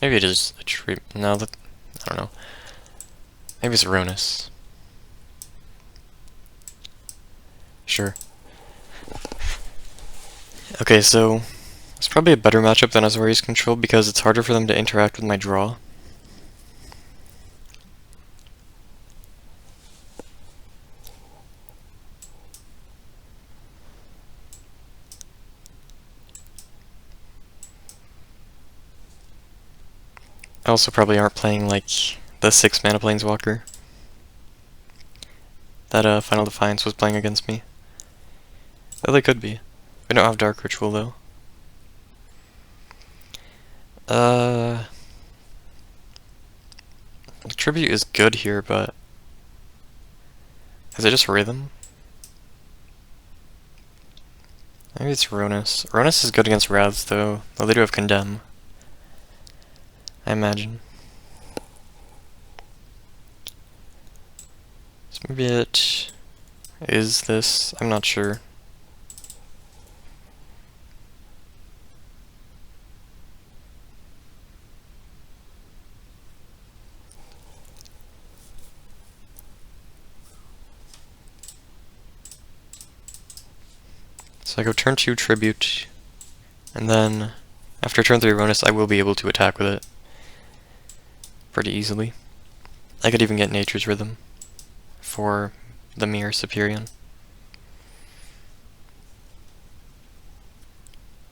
Maybe it is a tree. No, I don't know. Maybe it's Rhonas. Sure. Okay, so it's probably a better matchup than Orzhov Control because it's harder for them to interact with my draw. I also probably aren't playing like the 6-mana Planeswalker that Final Defiance was playing against me. Though they could be. We don't have Dark Ritual though. The Tribute is good here, but is it just Rhythm? Maybe it's Rhonas. Rhonas is good against Wraths though they do have Condemn, I imagine. So maybe it is this, I'm not sure. So I go turn 2 Tribute, and then after turn 3 Rhonas I will be able to attack with it pretty easily. I could even get Nature's Rhythm for the Mirror Superion.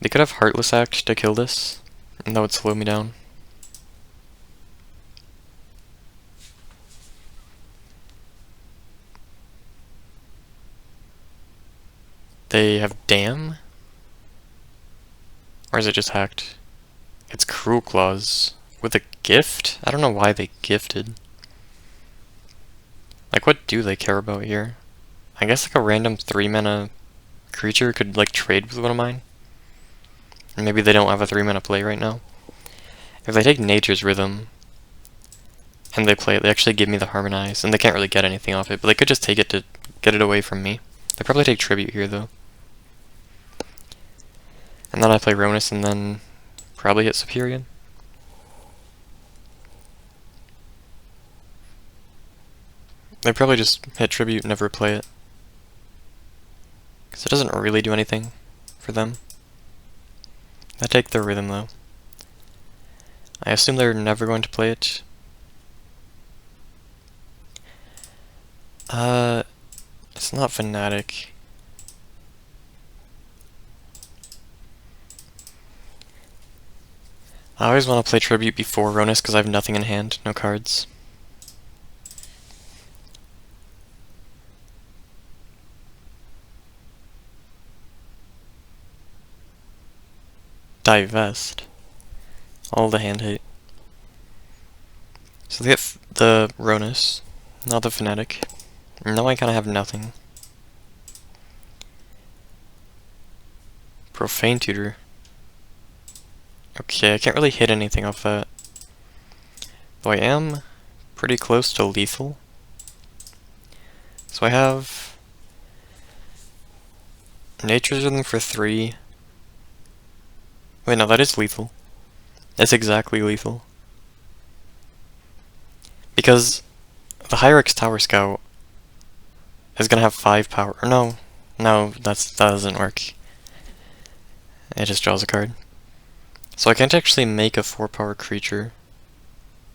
They could have Heartless Act to kill this, and that would slow me down. They have Dam? Or is it just hacked? It's Cruel Claws with a gift? I don't know why they gifted. Like, what do they care about here? I guess like a random 3-mana creature could like trade with one of mine. And maybe they don't have a 3-mana play right now. If they take Nature's Rhythm and they play it, they actually give me the Harmonize, and they can't really get anything off it, but they could just take it to get it away from me. They probably take Tribute here though. And then I play Rhonas and then probably hit Superion. They probably just hit Tribute and never play it. Because it doesn't really do anything for them. I take their Rhythm though. I assume they're never going to play it. It's not Fanatic. I always want to play Tribute before Rhonas because I have nothing in hand, no cards. Divest. All the hand hate. So they get the Rhonas, not the Fanatic. Now I kind of have nothing. Profane Tutor. Okay, I can't really hit anything off that. Though I am pretty close to lethal. So I have Nature's Rhythm for 3. Wait, no, that is lethal. That's exactly lethal. Because the Hyrix Tower Scout is gonna have 5 power. Or no, that doesn't work. It just draws a card. So I can't actually make a 4 power creature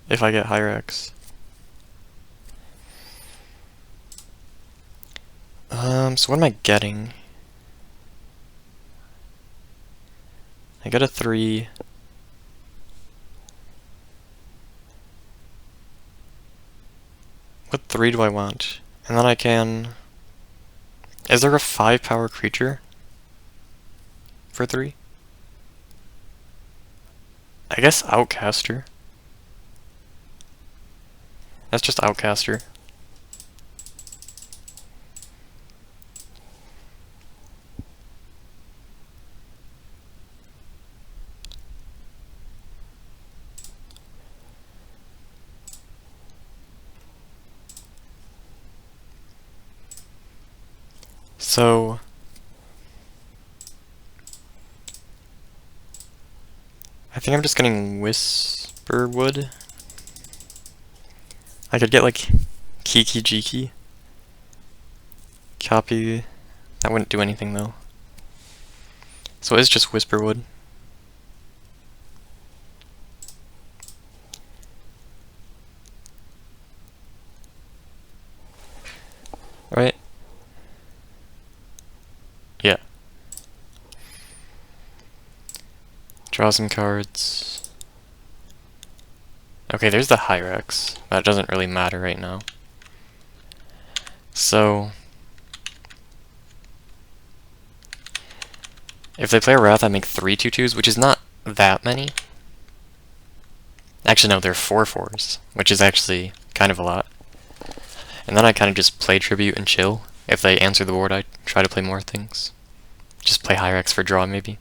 if I get Hyrix. So what am I getting? I got a 3. What 3 do I want? And then I can... Is there a 5 power creature for 3? I guess Outcaster. That's just Outcaster. So... I think I'm just getting Whisperwood. I could get like Kiki Jiki. Copy. That wouldn't do anything though. So it's just Whisperwood. Right? Yeah. Draw some cards. Okay, there's the Hyrix. That doesn't really matter right now. So... if they play a Wrath, I make 3 2/2s, which is not that many. Actually, no, they're 4/4s, which is actually kind of a lot. And then I kind of just play Tribute and chill. If they answer the board, I try to play more things. Just play Hyrix for draw, maybe.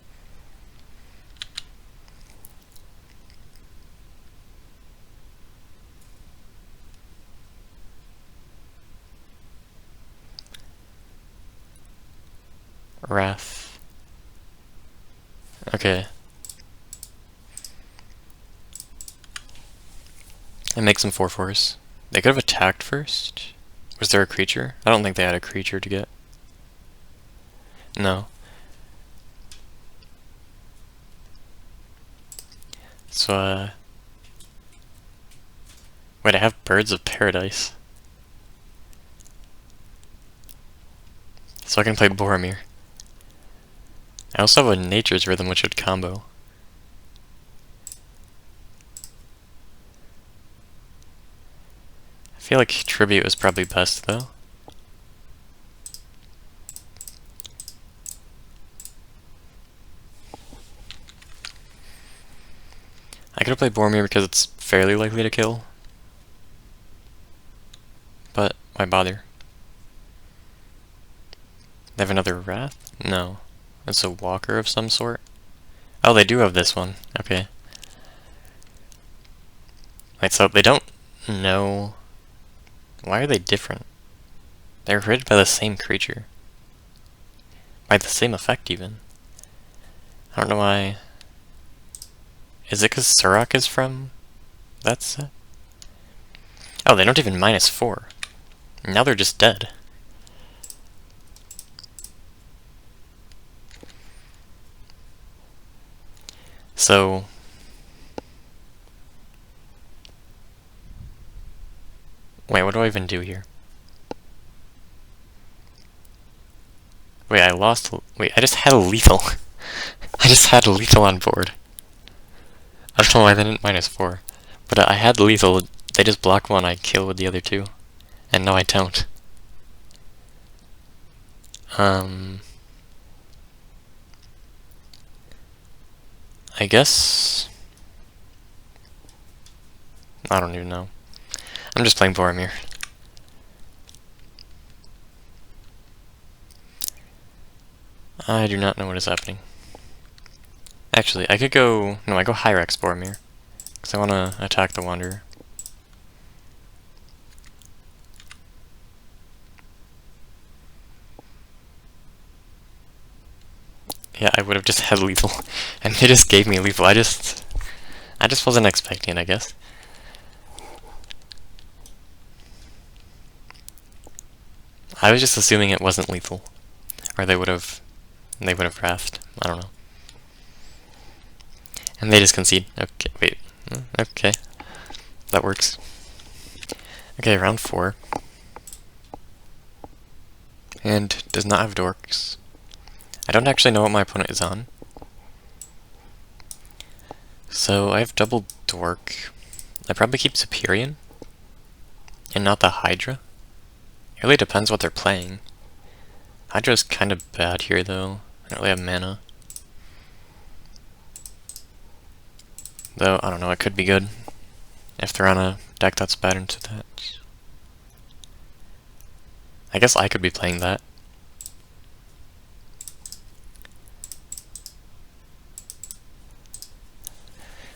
Wrath. Okay. And make some 4/4s. They could have attacked first. Was there a creature? I don't think they had a creature to get. No. So, wait, I have Birds of Paradise. So I can play Boromir. I also have a Nature's Rhythm, which would combo. I feel like Tribute was probably best, though. I could have played Boromir because it's fairly likely to kill. But why bother? They have another Wrath? No. It's a Walker of some sort? Oh, they do have this one. Okay. Wait, so they don't know... Why are they different? They're created by the same creature. By the same effect, even. I don't know why... Is it because Surak is from that set? Oh, they don't even -4. Now they're just dead. So... Wait, what do I even do here? Wait, I lost... Wait, I just had a lethal. I just had a lethal on board. I don't know why they didn't -4. But I had lethal, they just block one, I kill with the other two. And no, I don't. I guess... I don't even know. I'm just playing Boromir. I do not know what is happening. Actually, I could go... No, I go Hyrax Boromir. Because I want to attack the Wanderer. Yeah, I would have just had lethal. And they just gave me lethal. I just wasn't expecting it, I guess. I was just assuming it wasn't lethal. Or they would have wrathed. I don't know. And they just concede. Okay, wait. Okay. That works. Okay, round 4. And does not have dorks. I don't actually know what my opponent is on. So I have double dork. I probably keep Superior. And not the Hydra. It really depends what they're playing. Hydra's kind of bad here though. I don't really have mana. Though, I don't know, it could be good. If they're on a deck that's bad into that. I guess I could be playing that.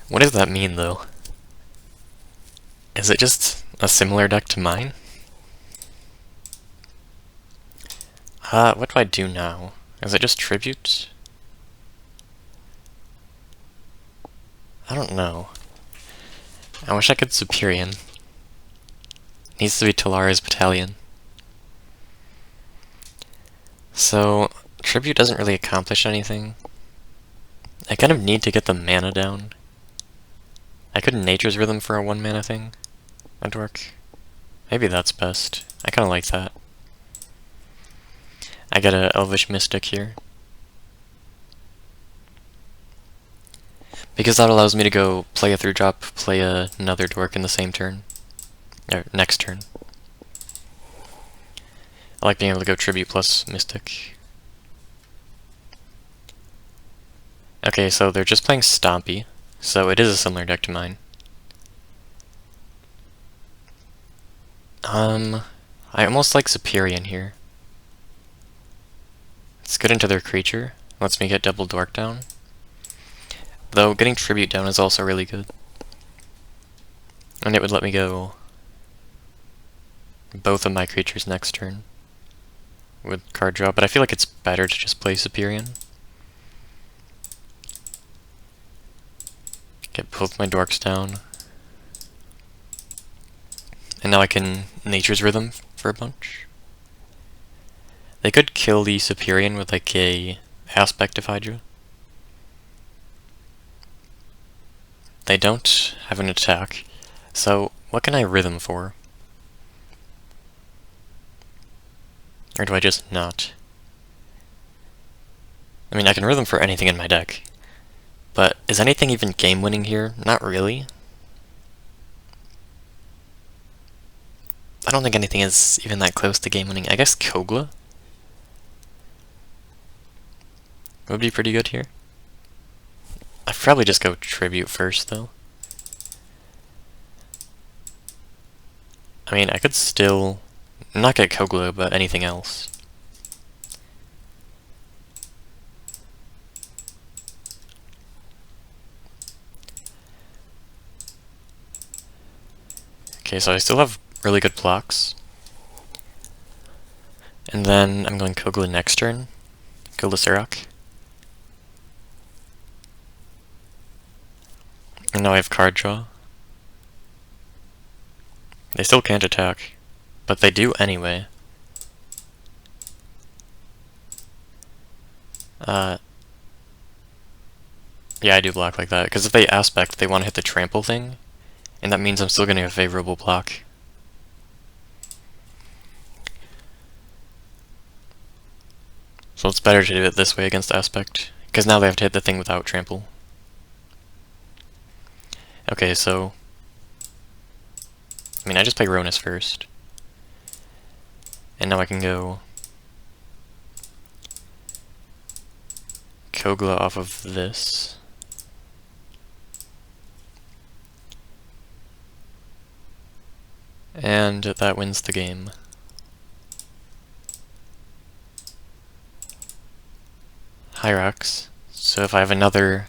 What does that mean, though? Is it just a similar deck to mine? What do I do now? Is it just tribute? I don't know. I wish I could Superior. Needs to be Talara's Battalion. So, tribute doesn't really accomplish anything. I kind of need to get the mana down. I could Nature's Rhythm for a 1 mana thing. That'd work. Maybe that's best. I kinda like that. I got a Elvish Mystic here. Because that allows me to go play a 3-drop, play another dork in the same turn. Or next turn. I like being able to go Tribute plus Mystic. Okay, so they're just playing Stompy, so it is a similar deck to mine. I almost like Superior here. It's good into their creature, lets me get double dork down. Though getting Tribute down is also really good. And it would let me go both of my creatures next turn with card draw, but I feel like it's better to just play Superior. Get both my dorks down. And now I can Nature's Rhythm for a bunch. They could kill the Superior with like a Aspect of Hydra. They don't have an attack, so what can I Rhythm for? Or do I just not? I mean, I can Rhythm for anything in my deck. But is anything even game-winning here? Not really. I don't think anything is even that close to game-winning. I guess Kogla would be pretty good here. I'd probably just go Tribute first, though. I mean, I could still not get Kogla, but anything else. Okay, so I still have really good blocks. And then I'm going Kogla next turn. Kogla Sirach. And now I have card draw. They still can't attack, but they do anyway. Yeah, I do block like that, because if they Aspect, they want to hit the trample thing, and that means I'm still getting a favorable block. So it's better to do it this way against Aspect, because now they have to hit the thing without trample. Okay, so... I mean, I just play Rhonas first. And now I can go... Kogla off of this. And that wins the game. Hyrax. So if I have another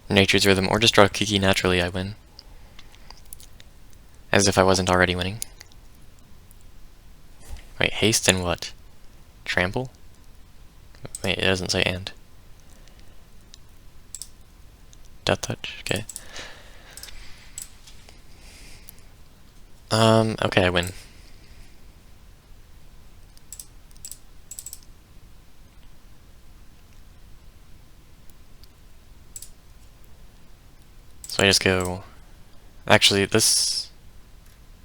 Nature's Rhythm, or just draw Kiki naturally, I win. As if I wasn't already winning. Wait, haste and what? Trample? Wait, it doesn't say and. Death touch, okay. Okay, I win. So I just go... Actually, this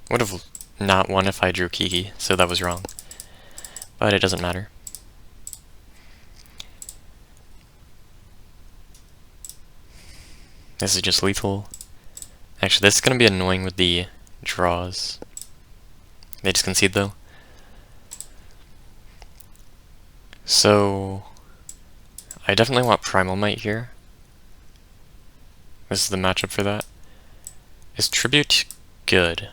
would have not won if I drew Kiki, so that was wrong. But it doesn't matter. This is just lethal. Actually, this is going to be annoying with the draws. They just concede, though. So... I definitely want Primal Might here. This is the matchup for that. Is Tribute good?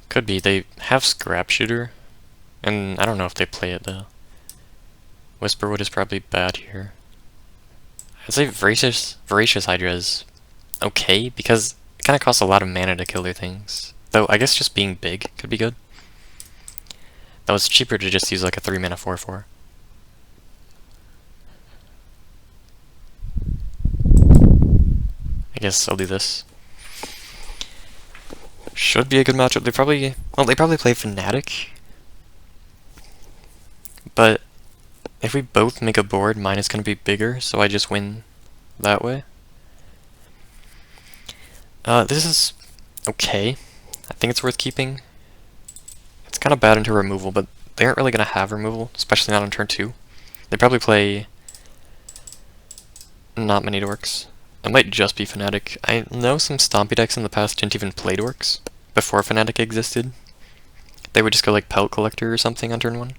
Could be. They have Scrap Shooter, and I don't know if they play it though. Whisperwood is probably bad here. I'd say Voracious Hydra is okay, because it kind of costs a lot of mana to kill their things. Though, I guess just being big could be good. Though it's cheaper to just use like a 3-mana 4/4. I guess I'll do this. Should be a good matchup. They probably play Fanatic. But if we both make a board, mine is going to be bigger, so I just win that way. This is okay. I think it's worth keeping. It's kind of bad into removal, but they aren't really going to have removal, especially not on turn 2. They probably play not many dorks. It might just be Fanatic. I know some Stompy decks in the past didn't even play dorks before Fanatic existed. They would just go like Pelt Collector or something on turn 1.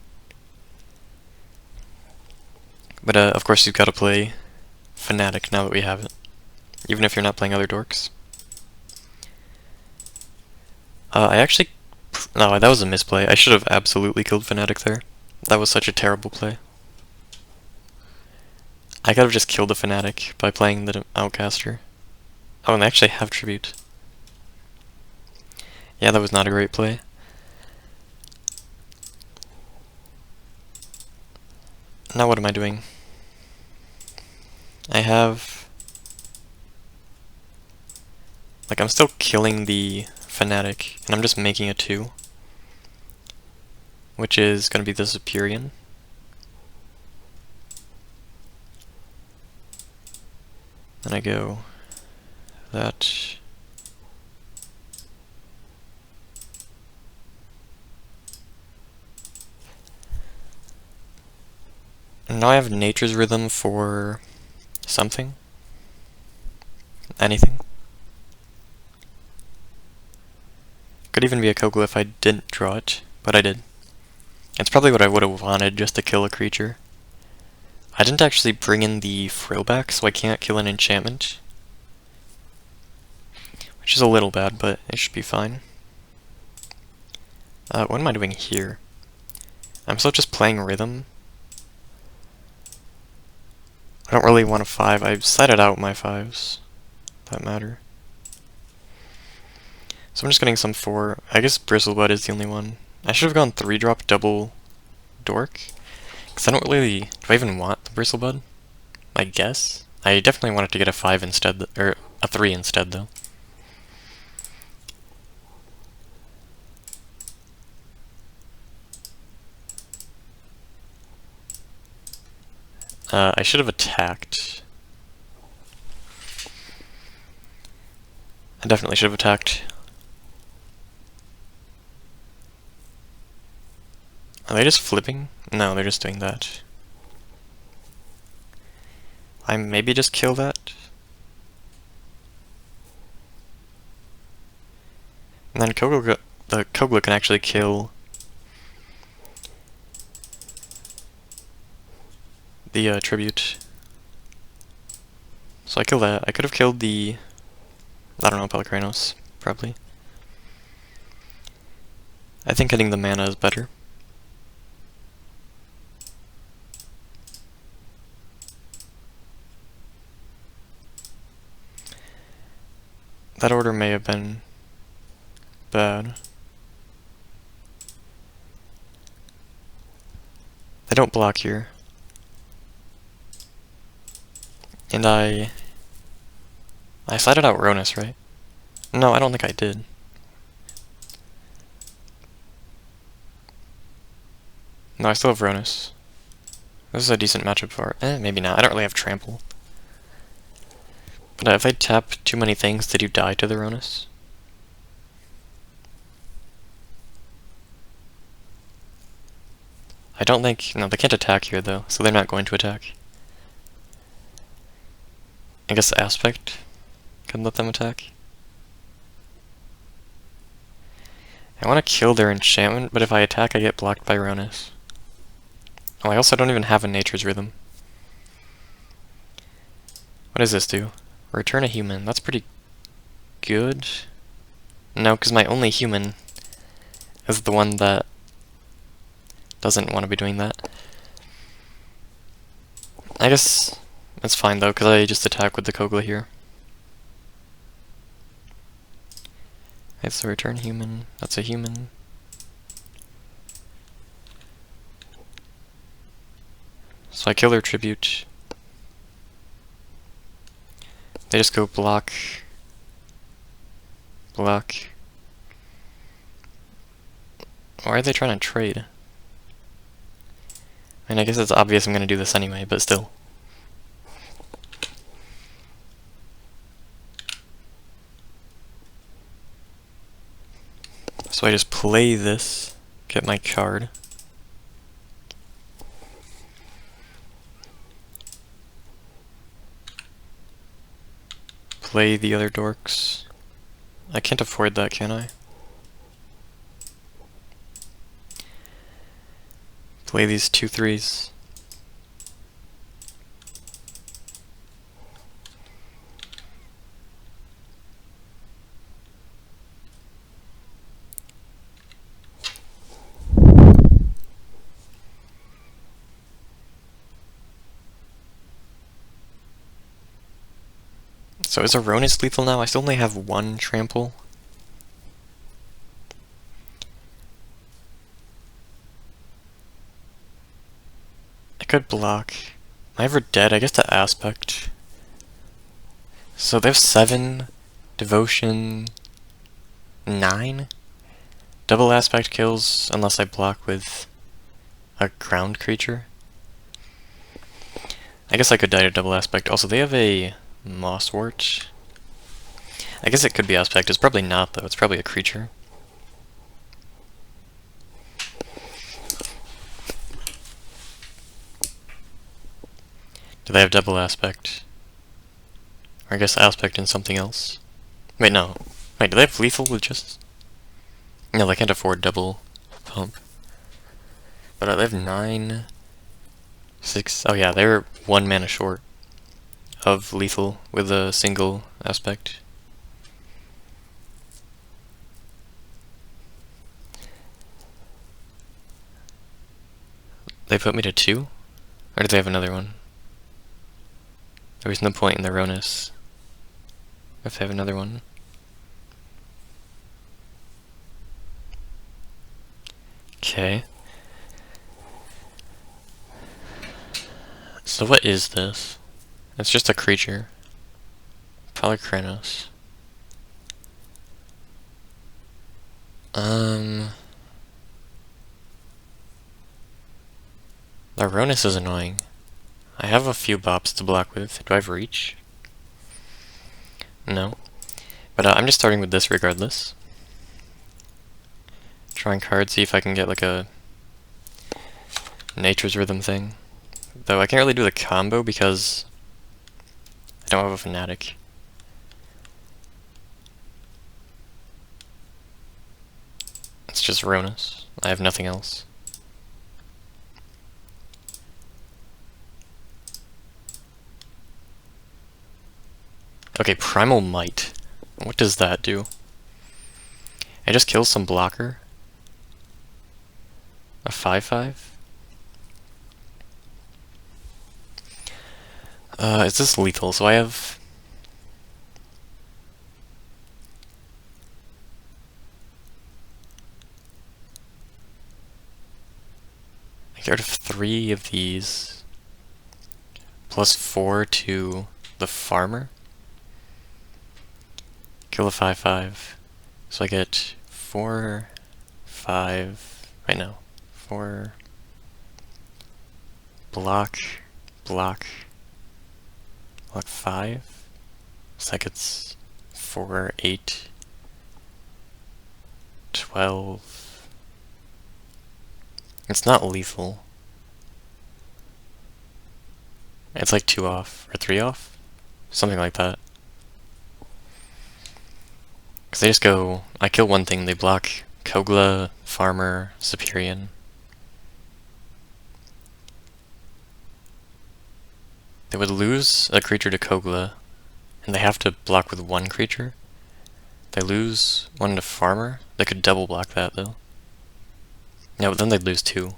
But of course you've got to play Fanatic now that we have it, even if you're not playing other dorks. No, that was a misplay. I should have absolutely killed Fanatic there. That was such a terrible play. I could have just killed the Fanatic by playing the Outcaster. Oh, and they actually have Tribute. Yeah, that was not a great play. Now what am I doing? I have... Like, I'm still killing the Fanatic, and I'm just making a 2. Which is going to be the Superior. Then I go... that... And now I have Nature's Rhythm for... something? Anything? Could even be a Kogla if I didn't draw it, but I did. It's probably what I would have wanted, just to kill a creature. I didn't actually bring in the throwback, so I can't kill an enchantment. Which is a little bad, but it should be fine. What am I doing here? I'm still just playing Rhythm. I don't really want a 5. I've cited out my 5s. That matter. So I'm just getting some 4. I guess Bristlebud is the only one. I should have gone 3-drop double Dork. Because I don't really... Do I even want the Bristlebud? I guess. I definitely wanted to get a 5 instead, or a 3 instead, though. I should have attacked. I definitely should have attacked. Are they just flipping? No, they're just doing that. I maybe just kill that. And then the Kogla can actually kill the tribute. So I kill that. I could have killed the, I don't know, Pelikranos, probably. I think hitting the mana is better. That order may have been bad. They don't block here. And I sided out Rhonas, right? No, I don't think I did. No, I still have Rhonas. This is a decent matchup for it. Maybe not. I don't really have Trample. But if I tap too many things, did you die to the Rhonas? I don't think... No, they can't attack here, though, so they're not going to attack. I guess Aspect can let them attack. I want to kill their enchantment, but if I attack, I get blocked by Rhonas. Oh, I also don't even have a Nature's Rhythm. What does this do? Return a human. That's pretty good. No, because my only human is the one that doesn't want to be doing that. I guess it's fine though, because I just attack with the Kogla here. Okay, so return human. That's a human. So I kill their tribute. They just go block. Block. Why are they trying to trade? I mean, I guess it's obvious I'm going to do this anyway, but still. So I just play this, get my card. Play the other dorks. I can't afford that, can I? Play these 2/3s. So is a Rhonas lethal now? I still only have one trample. I could block. Am I ever dead? I guess the Aspect. So they have 7, Devotion 9? Double Aspect kills unless I block with a ground creature. I guess I could die to double Aspect. Also, they have a Mosswort. I guess it could be Aspect. It's probably not, though. It's probably a creature. Do they have double Aspect? Or I guess Aspect and something else? Wait, no. Wait, do they have lethal with just... No, they can't afford double pump. But they have 9... 6... Oh yeah, they're 1 mana short of lethal with a single Aspect. They put me to 2? Or do they have another one? There's no point in the Rhonas if they have another one. Okay. So what is this? It's just a creature. Pelikranos. The Rhonas is annoying. I have a few bops to block with. Do I have reach? No. But I'm just starting with this regardless. Drawing cards, see if I can get like a Nature's Rhythm thing. Though I can't really do the combo because I don't have a Fanatic. It's just Rhonas. I have nothing else. Okay, Primal Might. What does that do? It just kills some blocker. A 5/5? Is this lethal? So I have... I get rid of 3 of these. Plus 4 to the farmer. Kill a 5/5. So I get 4, 5... Wait, no. 4... Block... Block... Block 5? So that gets 4, 8... 12... It's not lethal. It's like 2 off, or 3 off? Something like that. Because they just go, I kill one thing, they block Kogla, Farmer, Superior. They would lose a creature to Kogla, and they have to block with 1 creature. They lose 1 to Farmer. They could double block that, though. No, but then they'd lose 2.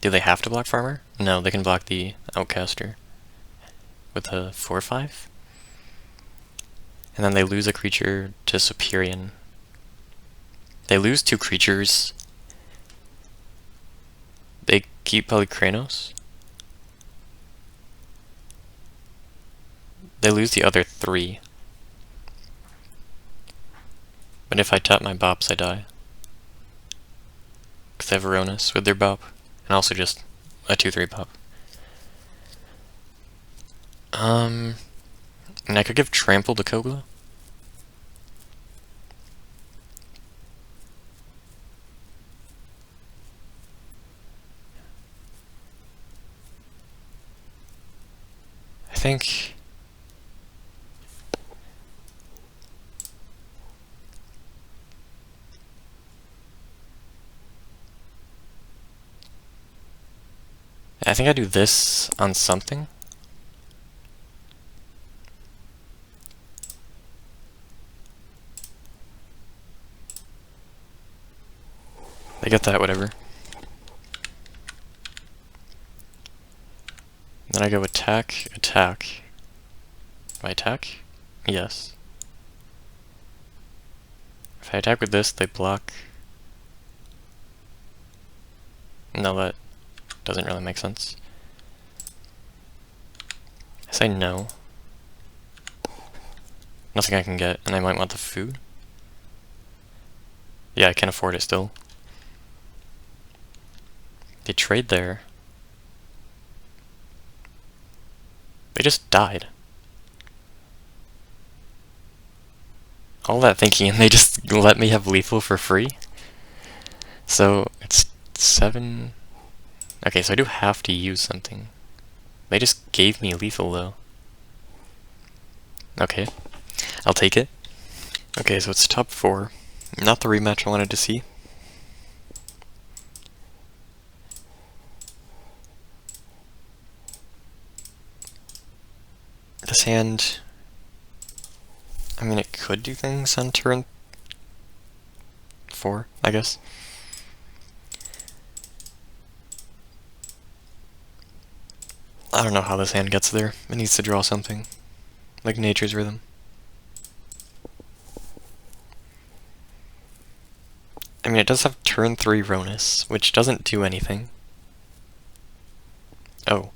Do they have to block Farmer? No, they can block the Outcaster with a 4/5. And then they lose a creature to Superior. They lose 2 creatures. They keep Polykranos. They lose the other 3. But if I tap my bops, I die. Because they have Rhonas with their bop. And also just a 2/3 bop. And I could give Trample to Kogla. I think... I do this on something. I get that, whatever. Then I go attack, attack. Do I attack? Yes. If I attack with this, they block. No, that doesn't really make sense. I say no. Nothing I can get, and I might want the food. Yeah, I can afford it still. They trade there. They just died. All that thinking, and they just let me have lethal for free? So, it's 7... Okay, so I do have to use something. They just gave me lethal, though. Okay, I'll take it. Okay, so it's top 4. Not the rematch I wanted to see. This hand... I mean, it could do things on turn 4, I guess. I don't know how this hand gets there. It needs to draw something. Like Nature's Rhythm. I mean, it does have turn 3 Rhonas, which doesn't do anything. Oh.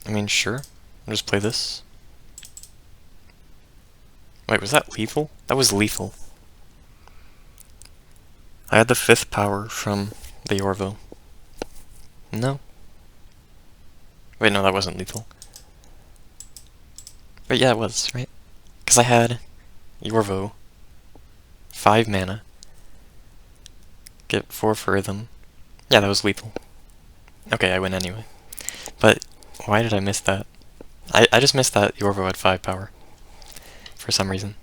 I mean, sure. I'll just play this. Wait, was that lethal? That was lethal. I had the 5th power from the Orzhov. No, Wait, no, that wasn't lethal. But yeah, it was, right? Because I had Yorvo, 5 mana, get 4 for Rhythm. Yeah, that was lethal. Okay, I win anyway. But why did I miss that? I just missed that Yorvo had 5 power. For some reason.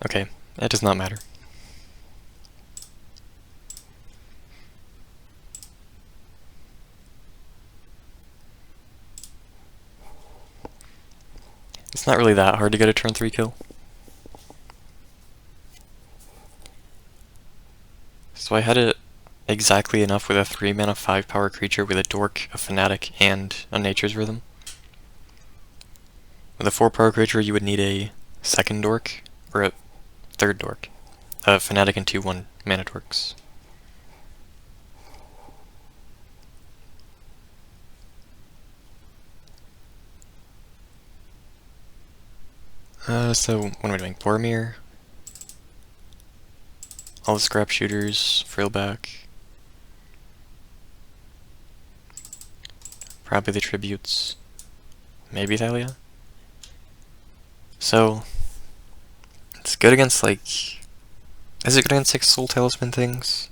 Okay, that does not matter. It's not really that hard to get a turn 3 kill. So I had it exactly enough with a 3 mana 5 power creature with a Dork, a Fanatic, and a Nature's Rhythm. With a 4 power creature you would need a second Dork, or a third Dork. A Fanatic and 2 1 mana Dorks. So what am I doing? Boromir, all the scrap shooters, Frillback, probably the tributes, maybe Thalia. So it's good against like, is it good against like Soul Talisman things?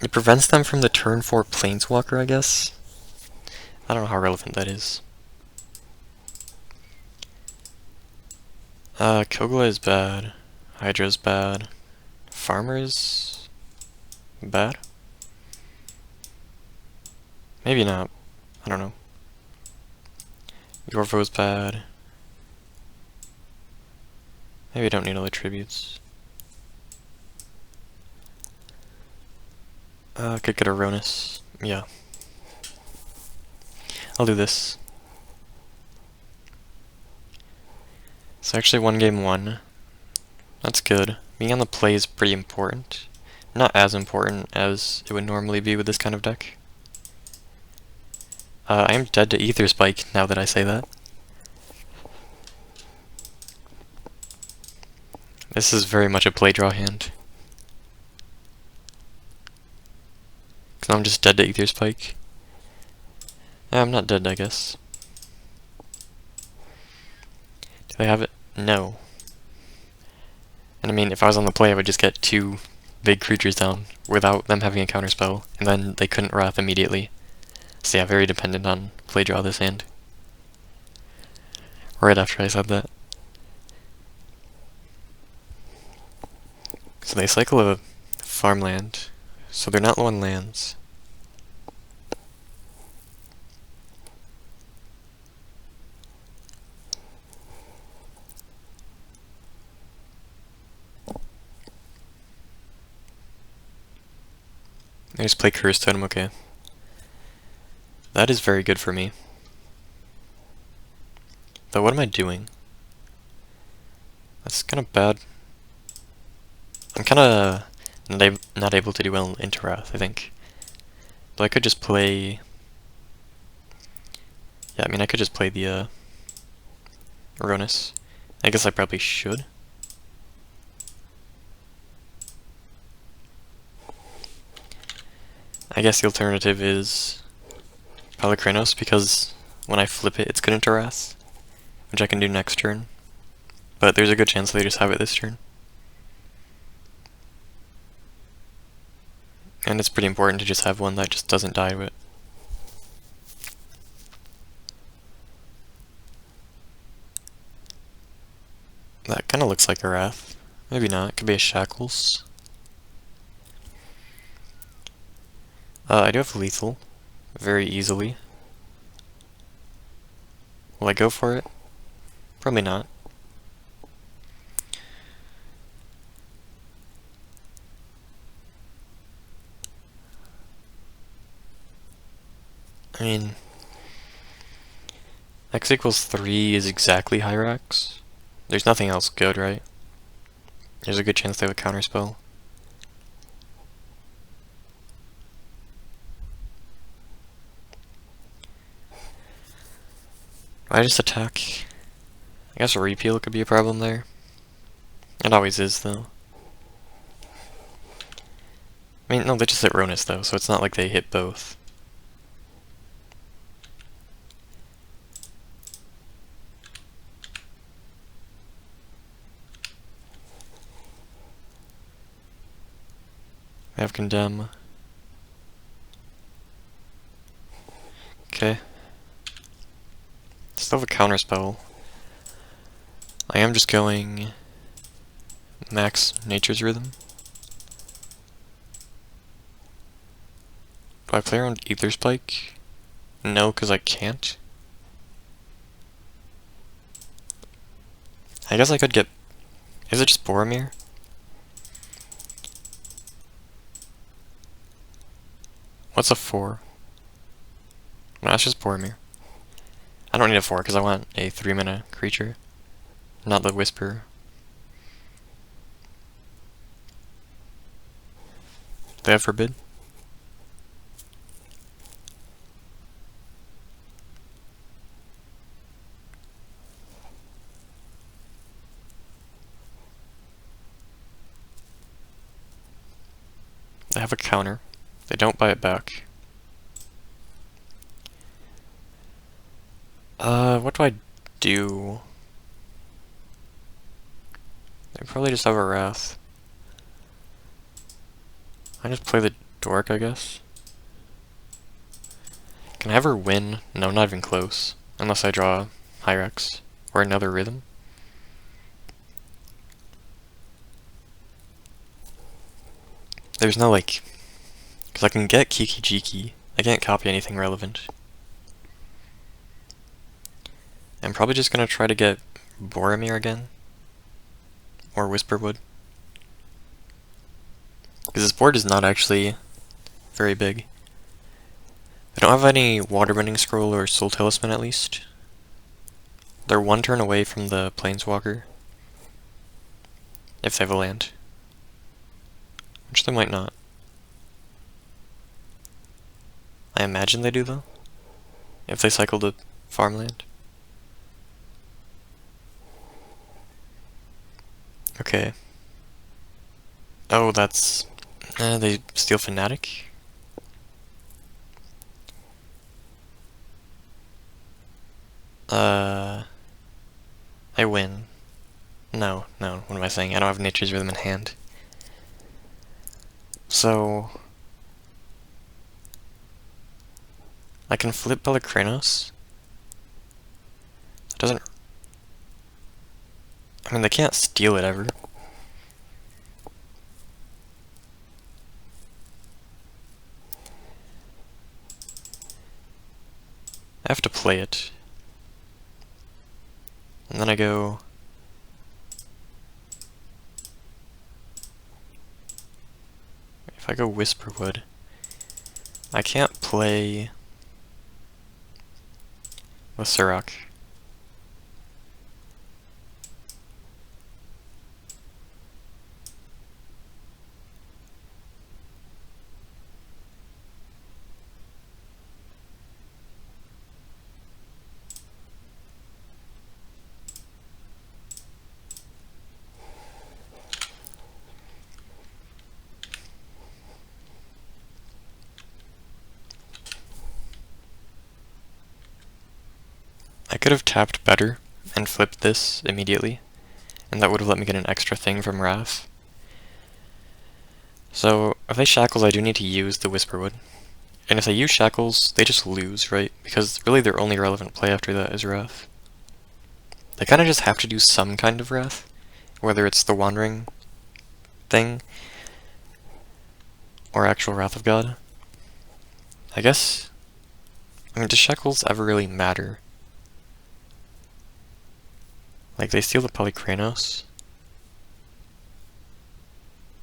It prevents them from the turn 4 Planeswalker, I guess. I don't know how relevant that is. Kogla is bad. Hydra's bad. Farmer is bad? Maybe not. I don't know. Yorvo's bad. Maybe I don't need all the tributes. Could get a Rhonas. Yeah. I'll do this. So actually 1 game 1. That's good. Being on the play is pretty important. Not as important as it would normally be with this kind of deck. I am dead to Ether Spike now that I say that. This is very much a play draw hand. Cause I'm just dead to Ether Spike. I'm not dead, I guess. Do they have it? No. And I mean, if I was on the play, I would just get 2 big creatures down without them having a counterspell, and then they couldn't Wrath immediately. So yeah, very dependent on play draw this hand. Right after I said that. So they cycle a farmland, so they're not low on lands. I just play Curse Totem, okay. That is very good for me. But what am I doing? That's kind of bad. I'm kind of not able to do well into Wrath, I think. But I could just play... Yeah, I mean, I could just play the Rhonas. I guess I probably should. I guess the alternative is Polykranos, because when I flip it, it's good into Wrath, which I can do next turn. But there's a good chance they just have it this turn. And it's pretty important to just have one that just doesn't die to it. That kind of looks like a Wrath. Maybe not, it could be a Shackles. I do have lethal, very easily. Will I go for it? Probably not. I mean, x equals 3 is exactly Hyrax. There's nothing else good, right? There's a good chance they have a counterspell. I just attack. I guess a repeal could be a problem there. It always is, though. I mean, no, they just hit Rhonas, though, so it's not like they hit both. I have Condemn. Okay. Still have a counterspell. I am just going max Nature's Rhythm. Do I play around Ether Spike? No, because I can't. I guess I could get... Is it just Boromir? What's a 4? No, it's just Boromir. I don't need a 4 because I want a 3-mana creature, not the Whisper. Do they have Forbid? They have a counter. They don't buy it back. What do I do? They probably just have a Wrath. I just play the Dork, I guess. Can I ever win? No, not even close. Unless I draw Hyrax or another Rhythm. There's no, like... Because I can get Kiki Jiki. I can't copy anything relevant. I'm probably just gonna try to get Boromir again. Or Whisperwood. Because this board is not actually very big. They don't have any Waterbending Scroll or Soul Talisman at least. They're one turn away from the Planeswalker. If they have a land. Which they might not. I imagine they do though. If they cycle to farmland. Okay. Oh, that's... they steal Fanatic? I win. No, what am I saying? I don't have Nature's Rhythm in hand. So... I can flip Kranos. It doesn't... I mean, they can't steal it ever. I have to play it. And then I go... If I go Whisperwood, I can't play with Sirach. I could have tapped better and flipped this immediately, and that would have let me get an extra thing from Wrath. So, if they Shackles, I do need to use the Whisperwood. And if they use Shackles, they just lose, right? Because really their only relevant play after that is Wrath. They kind of just have to do some kind of Wrath, whether it's the Wandering thing, or actual Wrath of God. I guess... I mean, does Shackles ever really matter? Like, they steal the Polykranos.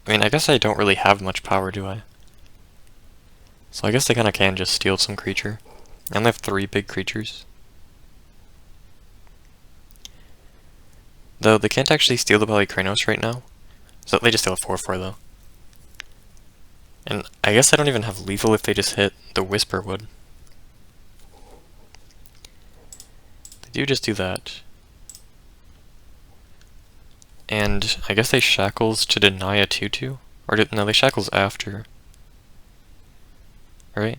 I mean, I guess I don't really have much power, do I? So I guess they kinda can just steal some creature. I only have 3 big creatures. Though they can't actually steal the Polychronos right now. So they just steal a 4/4 though. And I guess I don't even have lethal if they just hit the Whisper Wood. They do just do that. And I guess they shackles to deny a 2/2? Or no, they shackles after. Right?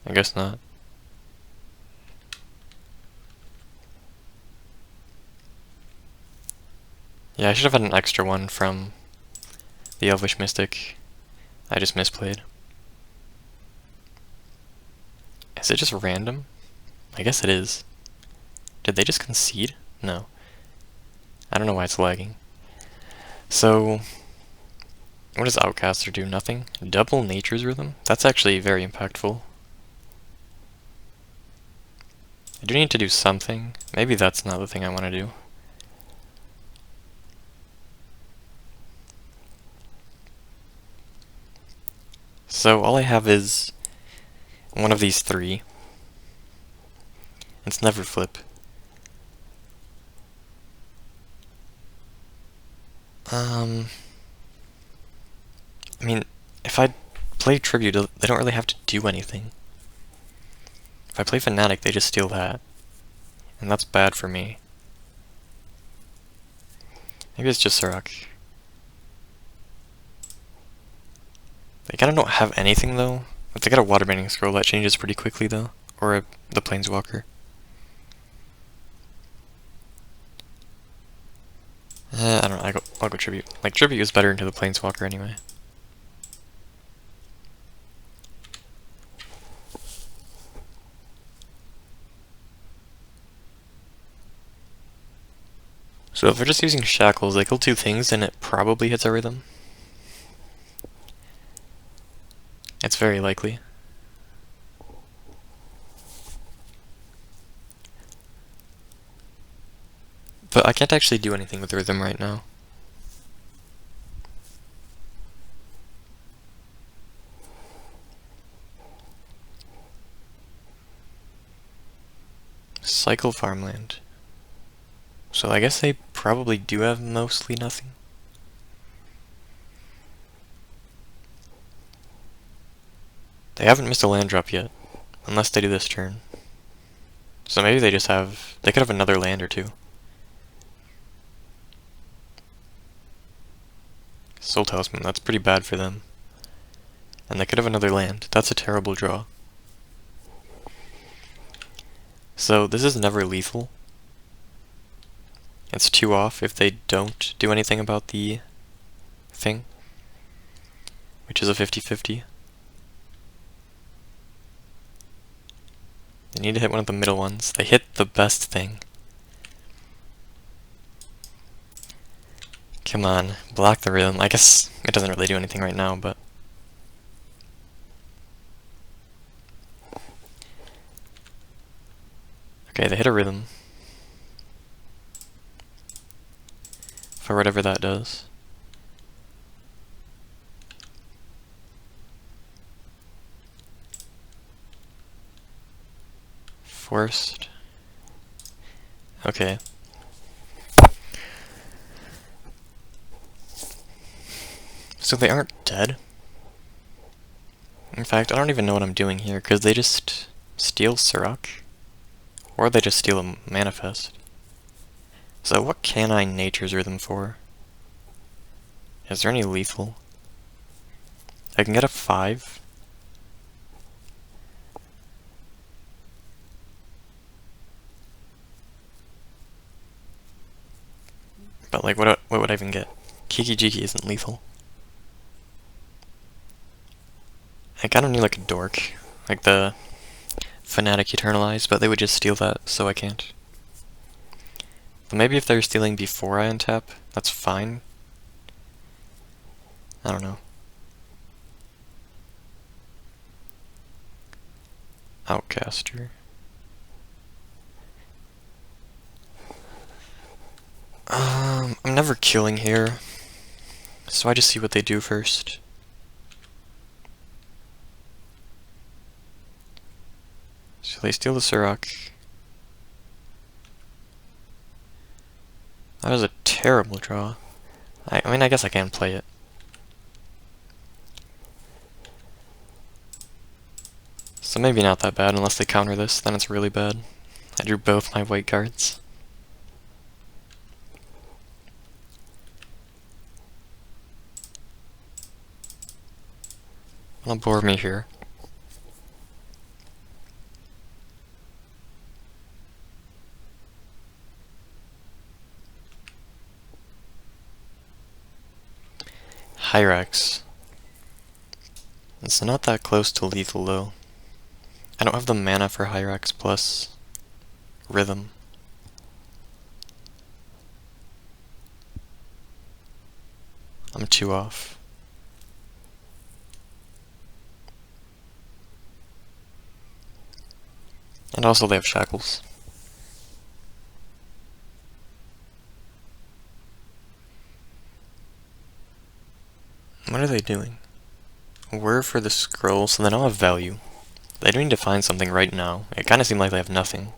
I guess not. Yeah, I should have had an extra one from the Elvish Mystic. I just misplayed. Is it just random? I guess it is. Did they just concede? No. I don't know why it's lagging. So, what does Outcaster do? Nothing? Double Nature's Rhythm? That's actually very impactful. I do need to do something. Maybe that's not the thing I want to do. So all I have is one of these 3. It's never flip. I mean, if I play Tribute, they don't really have to do anything. If I play Fanatic, they just steal that. And that's bad for me. Maybe it's just Sirach. They kinda don't have anything though. If they get a Waterbending Scroll, that changes pretty quickly though. Or the Planeswalker. I don't know, I'll go Tribute. Like, Tribute is better into the Planeswalker anyway. So if they're just using Shackles, they kill 2 things and it probably hits our Rhythm. It's very likely. But I can't actually do anything with the Rhythm right now. Cycle Farmland. So I guess they probably do have mostly nothing. They haven't missed a land drop yet, unless they do this turn. So maybe they just have... they could have another land or 2. Soul Talisman, that's pretty bad for them. And they could have another land. That's a terrible draw. So this is never lethal. It's 2 off if they don't do anything about the thing, which is a 50-50. They need to hit one of the middle ones. They hit the best thing. Come on, block the Rhythm. I guess it doesn't really do anything right now, but... okay, they hit a Rhythm. For whatever that does. Forced. Okay. So they aren't dead. In fact, I don't even know what I'm doing here, because they just steal Sirach. Or they just steal a Manifest. So what can I Nature's Rhythm for? Is there any lethal? I can get a 5. But like, what would I even get? Kiki Jiki isn't lethal. I kind of need like a dork, like the Fanatic Eternalize, but they would just steal that, so I can't. But maybe if they're stealing before I untap, that's fine. I don't know. Outcaster. I'm never killing here, so I just see what they do first. So they steal the Surok. That was a terrible draw. I mean, I guess I can play it. So maybe not that bad unless they counter this, then it's really bad. I drew both my white cards. That'll bore me here. Hyrax. It's not that close to lethal though. I don't have the mana for Hyrax plus Rhythm. I'm 2 off. And also they have Shackles. What are they doing? We're for the scroll, so they don't have value. They do need to find something right now. It kinda seems like they have nothing.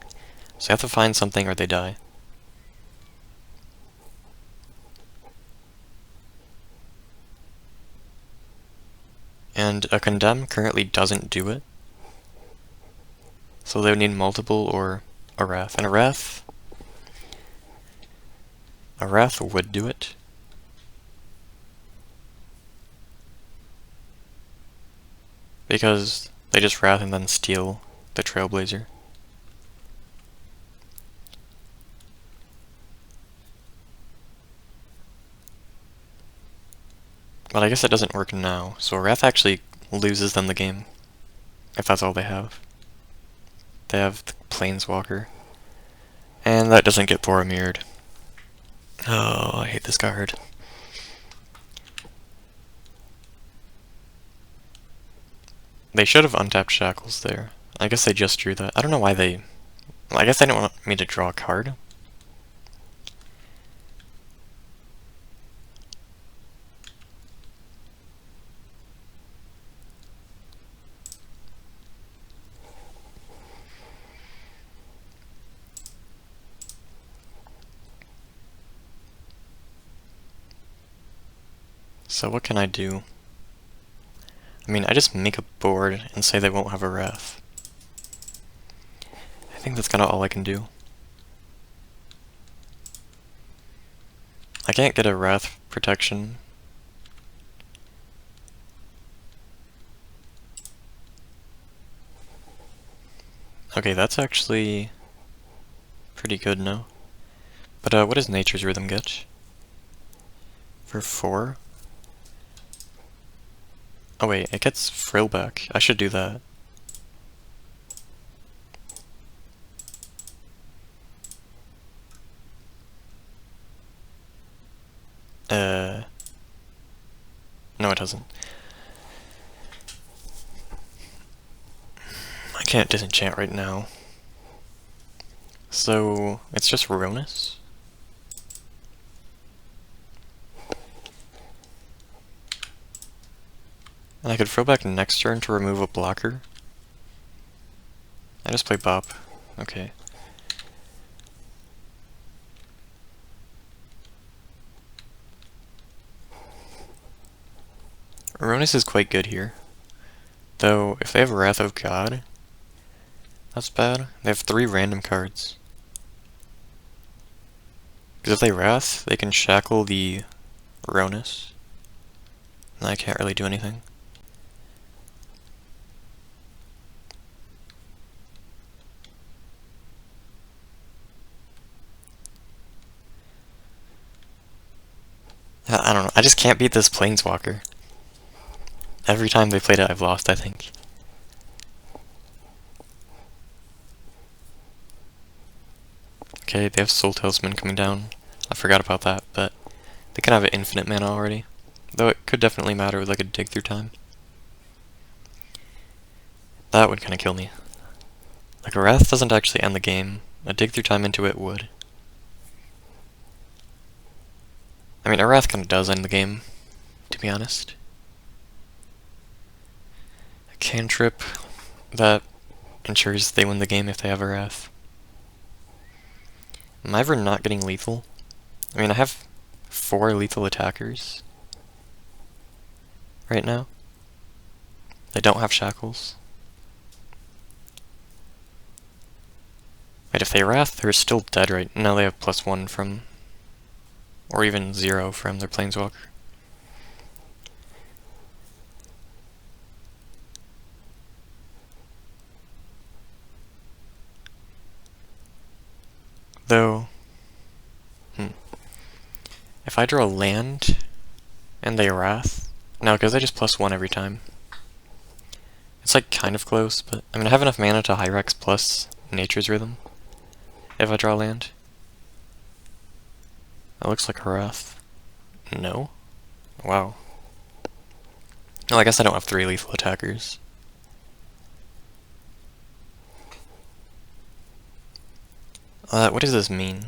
So they have to find something or they die. And a Condemn currently doesn't do it. So they would need multiple or a Wrath. And a Wrath would do it. Because they just Wrath and then steal the Trailblazer. But I guess it doesn't work now, so Wrath actually loses them the game. If that's all they have. They have the Planeswalker. And that doesn't get Boromir'd. Oh, I hate this card. They should have untapped Shackles there. I guess they just drew that. I don't know why they... Well, I guess they didn't want me to draw a card. So what can I do? I mean, I just make a board and say they won't have a Wrath. I think that's kinda all I can do. I can't get a Wrath protection. Okay, that's actually pretty good now. But what does Nature's Rhythm get? For 4? Oh wait, it gets Frill back. I should do that. No it doesn't. I can't disenchant right now. So, it's just Rhonas? And I could throw back next turn to remove a blocker. I just play Bop. Okay. Rhonas is quite good here. Though, if they have Wrath of God, that's bad. They have 3 random cards. Because if they Wrath, they can shackle the Rhonas. And I can't really do anything. I don't know, I just can't beat this Planeswalker. Every time they played it, I've lost, I think. Okay, they have Soul Talisman coming down. I forgot about that, but they can have an infinite mana already. Though it could definitely matter with like a Dig Through Time. That would kinda kill me. Like a Wrath doesn't actually end the game. A Dig Through Time into it would. I mean, a Wrath kinda does end the game, to be honest. A cantrip that ensures they win the game if they have a Wrath. Am I ever not getting lethal? I mean, I have 4 lethal attackers right now. They don't have shackles. Wait, if they Wrath, they're still dead right now. They have +1 from, or even 0 from their Planeswalker. Though, if I draw a land and they Wrath, no, because they just +1 every time. It's like kind of close, but I mean I have enough mana to Hyrex plus Nature's Rhythm if I draw land. That looks like a Wrath. No? Wow. Well, I guess I don't have 3 lethal attackers. What does this mean?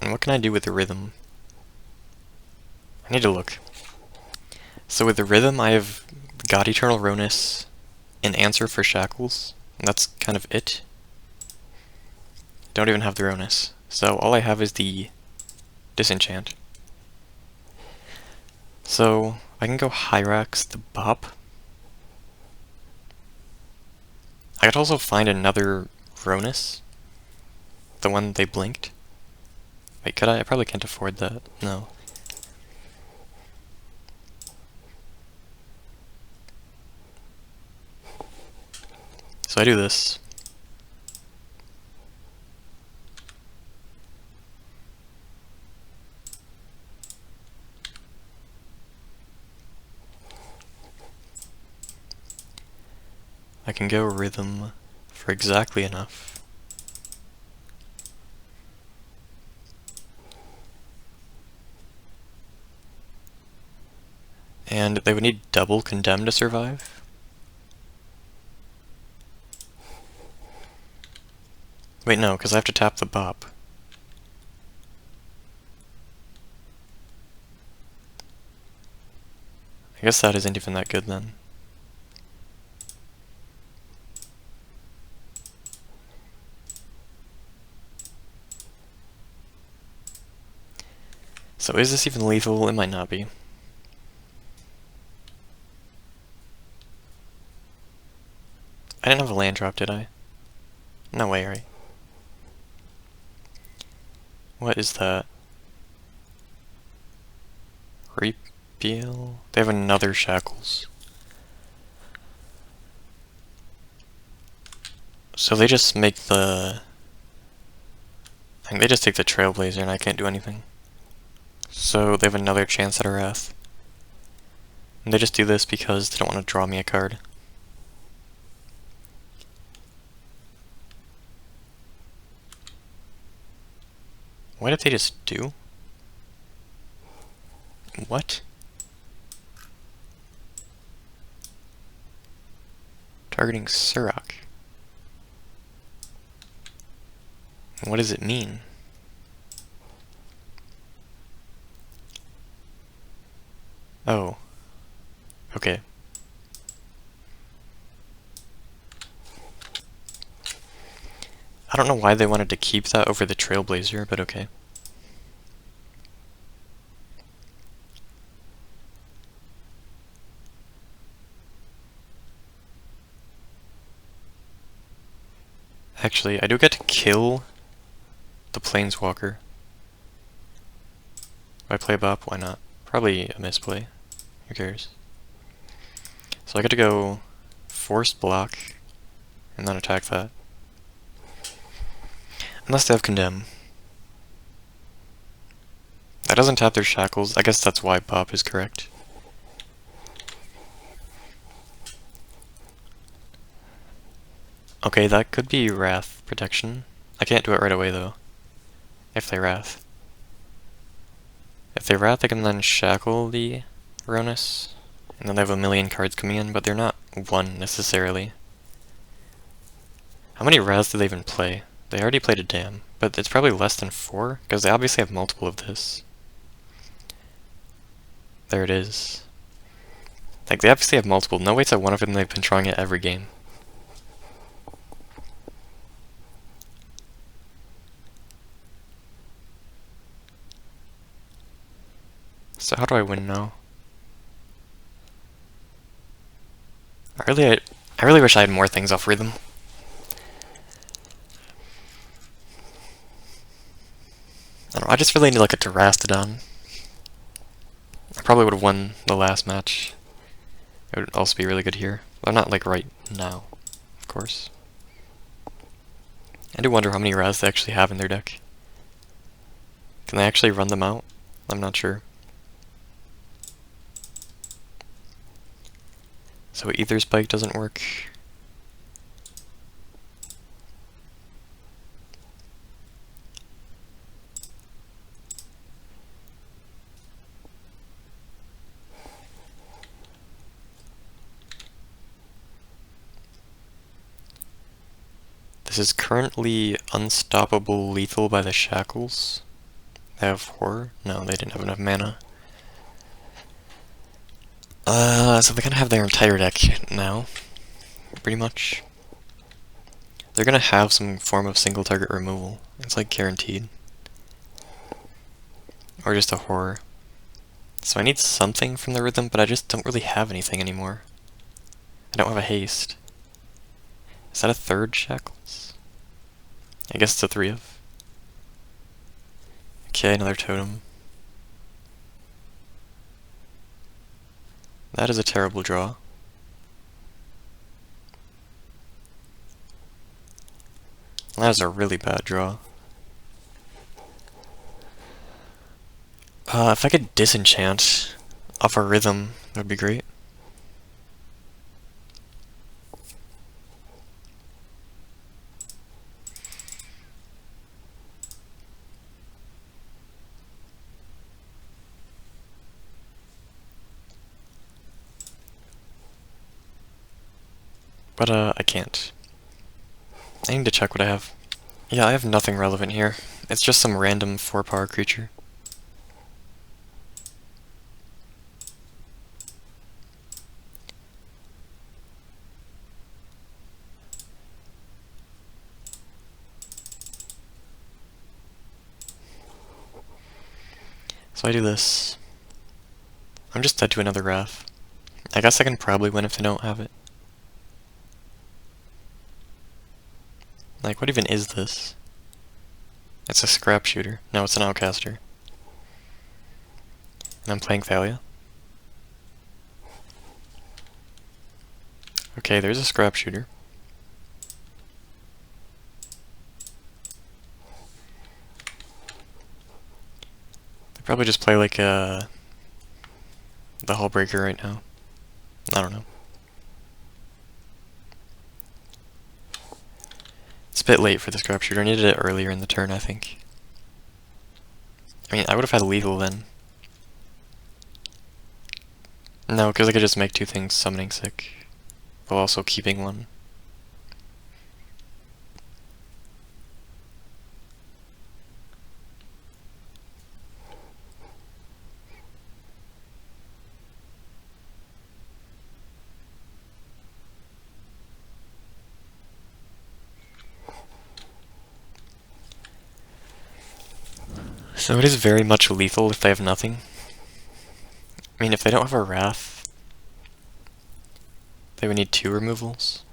And what can I do with the Rhythm? I need to look. So with the Rhythm, I have God Eternal Rhonas, an answer for Shackles, and that's kind of it. Don't even have the Rhonas. So all I have is the Disenchant. So I can go Hyrax the Bop. I could also find another Rhonas. The one they blinked. Wait, could I? I probably can't afford that. No. So I do this. I can go Rhythm for exactly enough. And they would need double Condemn to survive. Wait, no, because I have to tap the Bop. I guess that isn't even that good then. So is this even lethal? It might not be. I didn't have a land drop, did I? No way, right? What is that? Repeal? They have another Shackles. So they just make the... I think they just take the Trailblazer and I can't do anything. So they have another chance at a Wrath. And they just do this because they don't want to draw me a card. What did they just do? What? Targeting Surrak. What does it mean? Oh. Okay. I don't know why they wanted to keep that over the Trailblazer, but okay. Actually, I do get to kill the Planeswalker. If I play Bop, why not? Probably a misplay. Who cares? So I get to go Forced Block, and then attack that. Unless they have Condemn. That doesn't tap their Shackles. I guess that's why Bop is correct. Okay, that could be Wrath protection. I can't do it right away though. If they Wrath. If they Wrath, I can then Shackle the Rhonas. And then they have a million cards coming in, but they're not 1 necessarily. How many Wraths do they even play? They already played a Dam, but it's probably less than 4, because they obviously have multiple of this. There it is. Like, they obviously have multiple. No wait's at one of them, they've been trying it every game. So how do I win now? I really wish I had more things off rhythm. I don't know, I just really need like a Terastodon. I probably would have won the last match. It would also be really good here. But not like right now, of course. I do wonder how many Raz they actually have in their deck. Can they actually run them out? I'm not sure. So Ether Spike doesn't work. This is currently Unstoppable Lethal by the Shackles. They have Horror? No, they didn't have enough mana. So they're gonna have their entire deck now, pretty much. They're gonna have some form of single target removal. It's like guaranteed. Or just a Horror. So I need something from the rhythm, but I just don't really have anything anymore. I don't have a haste. Is that a third Shackles? I guess it's a 3 of. Okay, another totem. That is a terrible draw. That is a really bad draw. If I could disenchant off a rhythm, that would be great. But, I can't. I need to check what I have. Yeah, I have nothing relevant here. It's just some random 4-power creature. So I do this. I'm just dead to another Wrath. I guess I can probably win if they don't have it. Like, what even is this? It's a scrap shooter. No, it's an outcaster. And I'm playing Thalia. Okay, there's a scrap shooter. They probably just play like the Hullbreaker right now. I don't know. It's a bit late for the scrap shooter. I needed it earlier in the turn, I think. I mean, I would have had lethal then. No, because I could just make 2 things summoning sick, while also keeping 1. So it is very much lethal if they have nothing. I mean, if they don't have a Wrath, they would need 2 removals.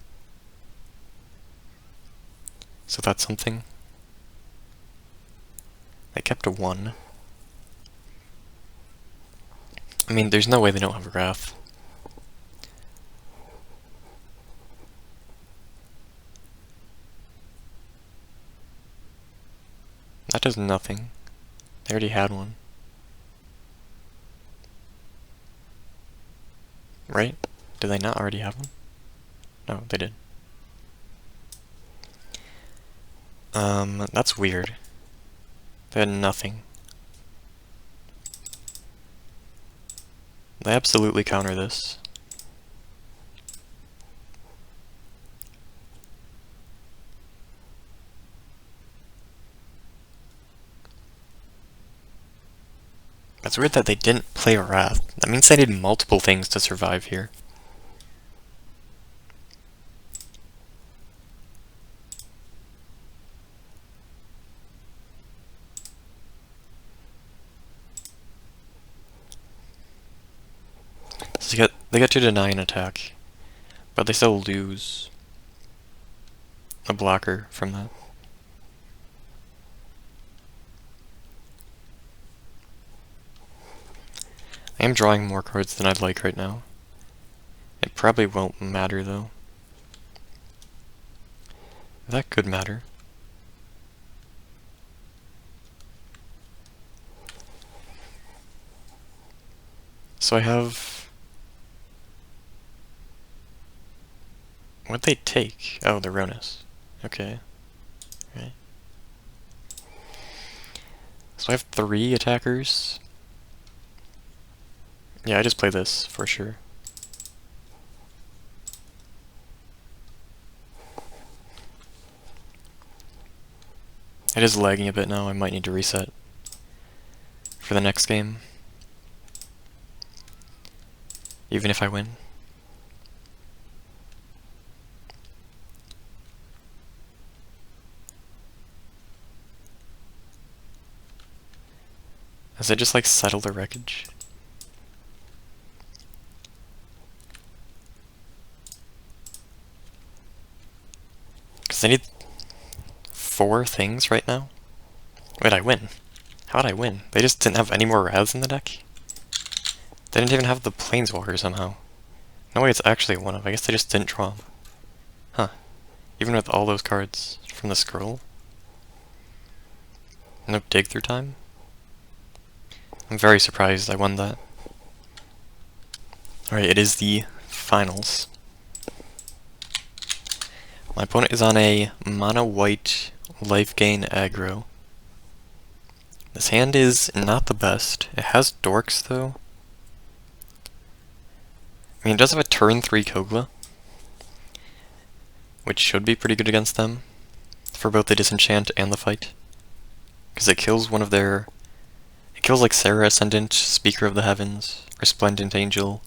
So that's something. They kept a 1. I mean, there's no way they don't have a Wrath. That does nothing. They already had 1. Right? Did they not already have 1? No, they did. That's weird. They had nothing. They absolutely counter this. It's weird that they didn't play Wrath. That means they need multiple things to survive here. So they get to deny an attack, but they still lose a blocker from that. I am drawing more cards than I'd like right now. It probably won't matter though. That could matter. So I have... What'd they take? Oh, the Rhonas. Okay. Right. So I have 3 attackers. Yeah, I just play this, for sure. It is lagging a bit now, I might need to reset for the next game. Even if I win. Does it just like settle the wreckage? Because I need 4 things right now? Wait, I win. How'd I win? They just didn't have any more Wraths in the deck? They didn't even have the Planeswalker somehow. No way it's actually one of. I guess they just didn't draw them. Huh. Even with all those cards from the scroll? No dig through time? I'm very surprised I won that. Alright, it is the finals. My opponent is on a mono-white Lifegain aggro. This hand is not the best. It has dorks though. I mean, it does have a turn 3 Kogla, which should be pretty good against them for both the disenchant and the fight. Because it kills one of their... It kills like Sarah Ascendant, Speaker of the Heavens, Resplendent Angel,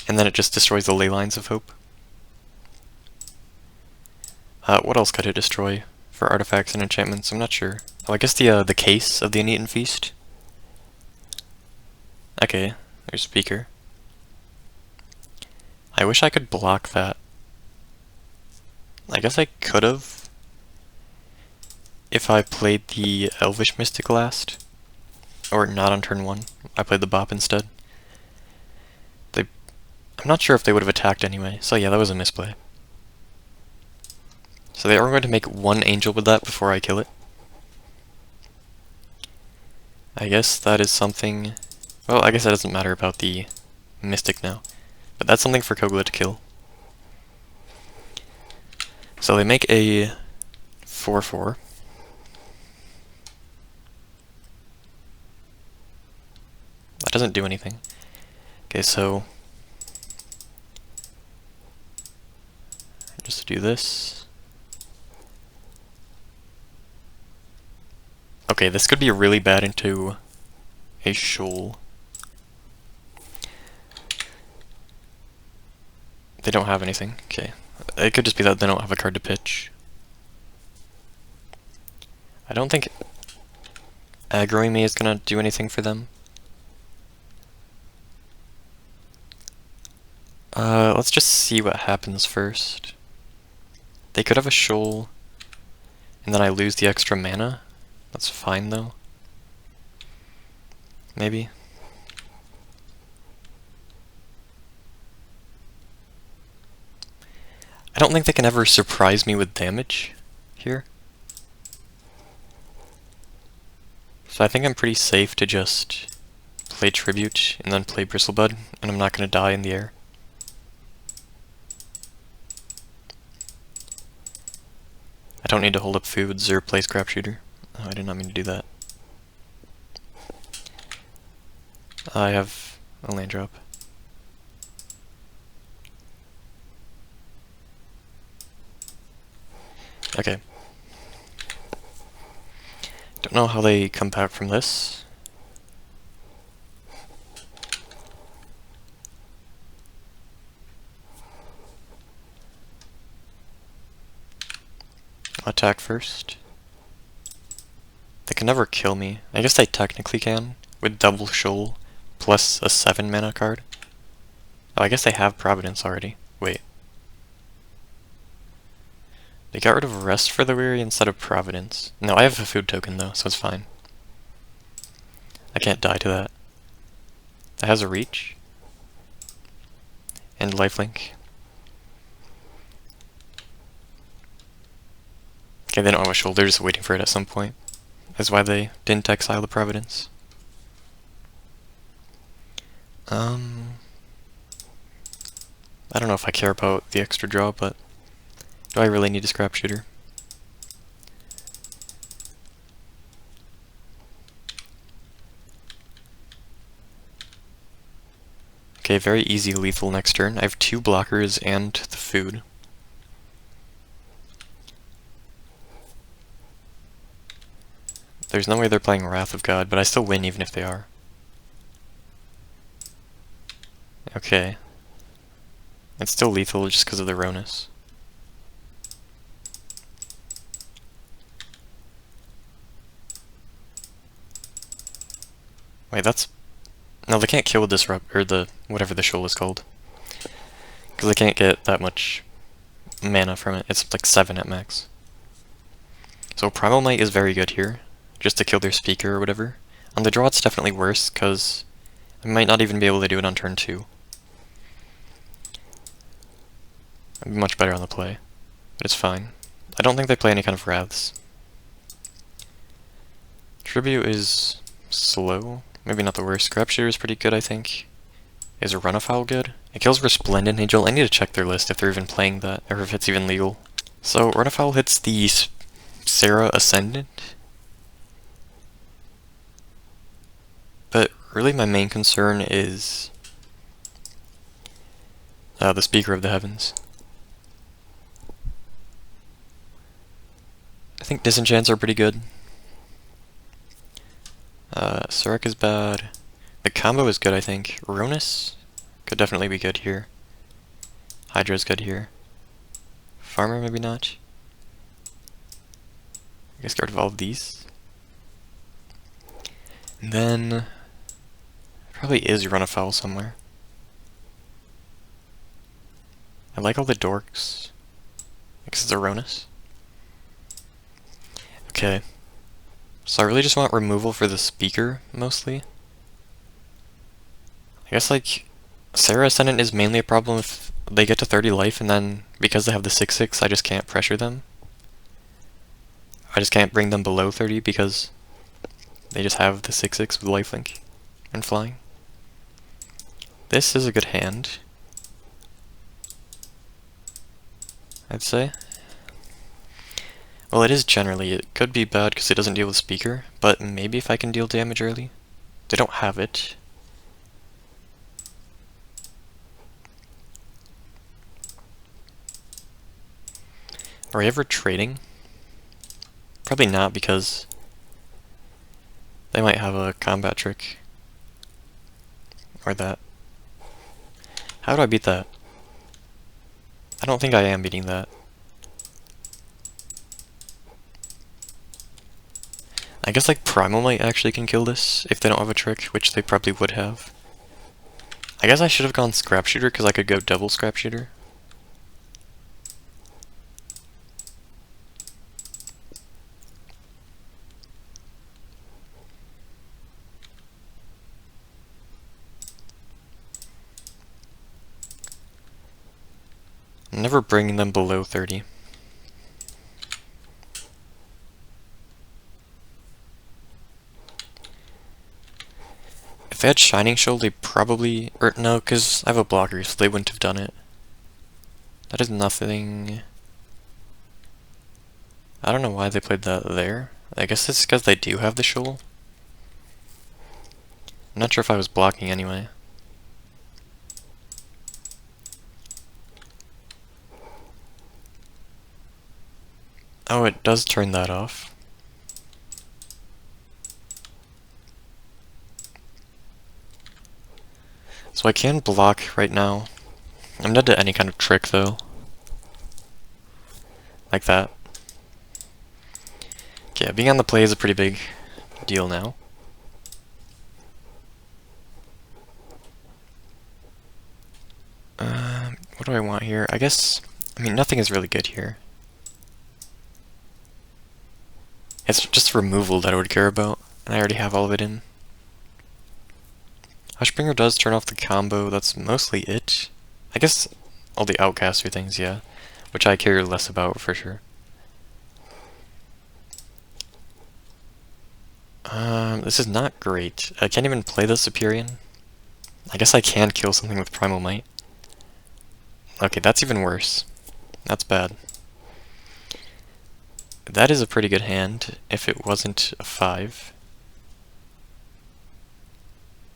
and then it just destroys the Ley Lines of Hope. What else could it destroy for artifacts and enchantments? I'm not sure. Oh, I guess the case of the Aneaton Feast. Okay, there's Speaker. I wish I could block that. I guess I could've if I played the Elvish Mystic last. Or not on turn 1. I played the Bop instead. I'm not sure if they would have attacked anyway, so yeah, that was a misplay. So they are going to make 1 angel with that before I kill it. I guess that is something... Well, I guess that doesn't matter about the Mystic now. But that's something for Kogla to kill. So they make a 4/4. That doesn't do anything. Okay, so... just do this. Okay, this could be really bad into a shoal. They don't have anything. Okay. It could just be that they don't have a card to pitch. I don't think aggroing me is gonna do anything for them. Let's just see what happens first. They could have a shoal, and then I lose the extra mana. That's fine though. Maybe. I don't think they can ever surprise me with damage here. So I think I'm pretty safe to just play Tribute and then play Bristlebud, and I'm not going to die in the air. I don't need to hold up foods or play Scrapshooter. Oh, I did not mean to do that. I have a land drop. Okay. Don't know how they come back from this. Attack first. They can never kill me. I guess they technically can, with double shoal plus a 7 mana card. Oh, I guess they have Providence already. Wait. They got rid of Rest for the Weary instead of Providence. No, I have a food token though, so it's fine. I can't die to that. That has a reach. And lifelink. Okay, they don't have a shoal, they're just waiting for it at some point. That's why they didn't exile the Providence. I don't know if I care about the extra draw, but do I really need a scrap shooter? Okay, very easy lethal next turn. I have 2 blockers and the food. There's no way they're playing Wrath of God, but I still win even if they are. Okay. It's still lethal just because of the Rhonas. Wait, that's... No, they can't kill with Disrupt, or the... whatever the shoal is called. Because they can't get that much mana from it. It's like 7 at max. So Primal Might is very good here, just to kill their speaker or whatever. On the draw it's definitely worse, because I might not even be able to do it on turn 2. I'd be much better on the play, but it's fine. I don't think they play any kind of Wraths. Tribute is slow. Maybe not the worst. Scrap Shooter is pretty good, I think. Is a Runafowl good? It kills Resplendent Angel. I need to check their list if they're even playing that, or if it's even legal. So, Runafowl hits the Sarah Ascendant. But really my main concern is the Speaker of the Heavens. I think Disenchants are pretty good. Surek is bad. The combo is good, I think. Rhonas could definitely be good here. Hydra's good here. Farmer, maybe not. I guess get rid of all of these. And then... probably is Runafowl somewhere. I like all the dorks. Because it's a Rhonas. Okay. So I really just want removal for the speaker, mostly. I guess, like, Sarah Ascendant is mainly a problem if they get to 30 life, and then, because they have the 6/6, I just can't pressure them. I just can't bring them below 30 because they just have the 6/6 with lifelink and flying. This is a good hand, I'd say. Well, it is generally. It could be bad because it doesn't deal with speaker, but maybe if I can deal damage early. They don't have it. Are we ever trading? Probably not, because they might have a combat trick. Or that. How do I beat that? I don't think I am beating that. I guess like Primal Might actually can kill this, if they don't have a trick, which they probably would have. I guess I should have gone Scrap Shooter, because I could go double Scrap Shooter. I'm never bringing them below 30. If they had Shining Shoal, they probably... or no, because I have a blocker, so they wouldn't have done it. That is nothing... I don't know why they played that there. I guess it's because they do have the Shoal. I'm not sure if I was blocking anyway. Oh, it does turn that off. So I can block right now. I'm dead to any kind of trick though. Like that. Yeah, being on the play is a pretty big deal now. What do I want here? I guess, I mean, nothing is really good here. It's just removal that I would care about, and I already have all of it in. Hushbringer does turn off the combo, that's mostly it. I guess all the outcaster things, yeah, which I care less about for sure. This is not great. I can't even play the Superior. I guess I can kill something with Primal Might. Okay, that's even worse. That's bad. That is a pretty good hand, if it wasn't a 5.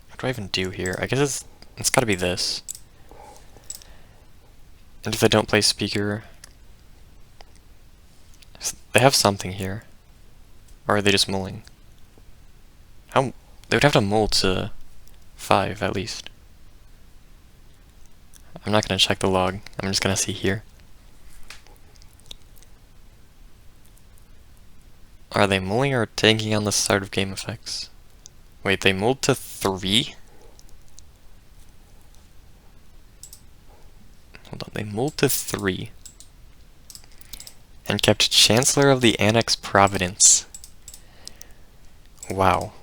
What do I even do here? I guess it's gotta be this. And if I don't play Speaker... They have something here. Or are they just mulling? How... They would have to mull to 5, at least. I'm not gonna check the log, I'm just gonna see here. Are they mulling or taking on the start of game effects? Wait, they mulled to 3? Hold on, they mulled to 3. And kept Chancellor of the Annex Providence. Wow.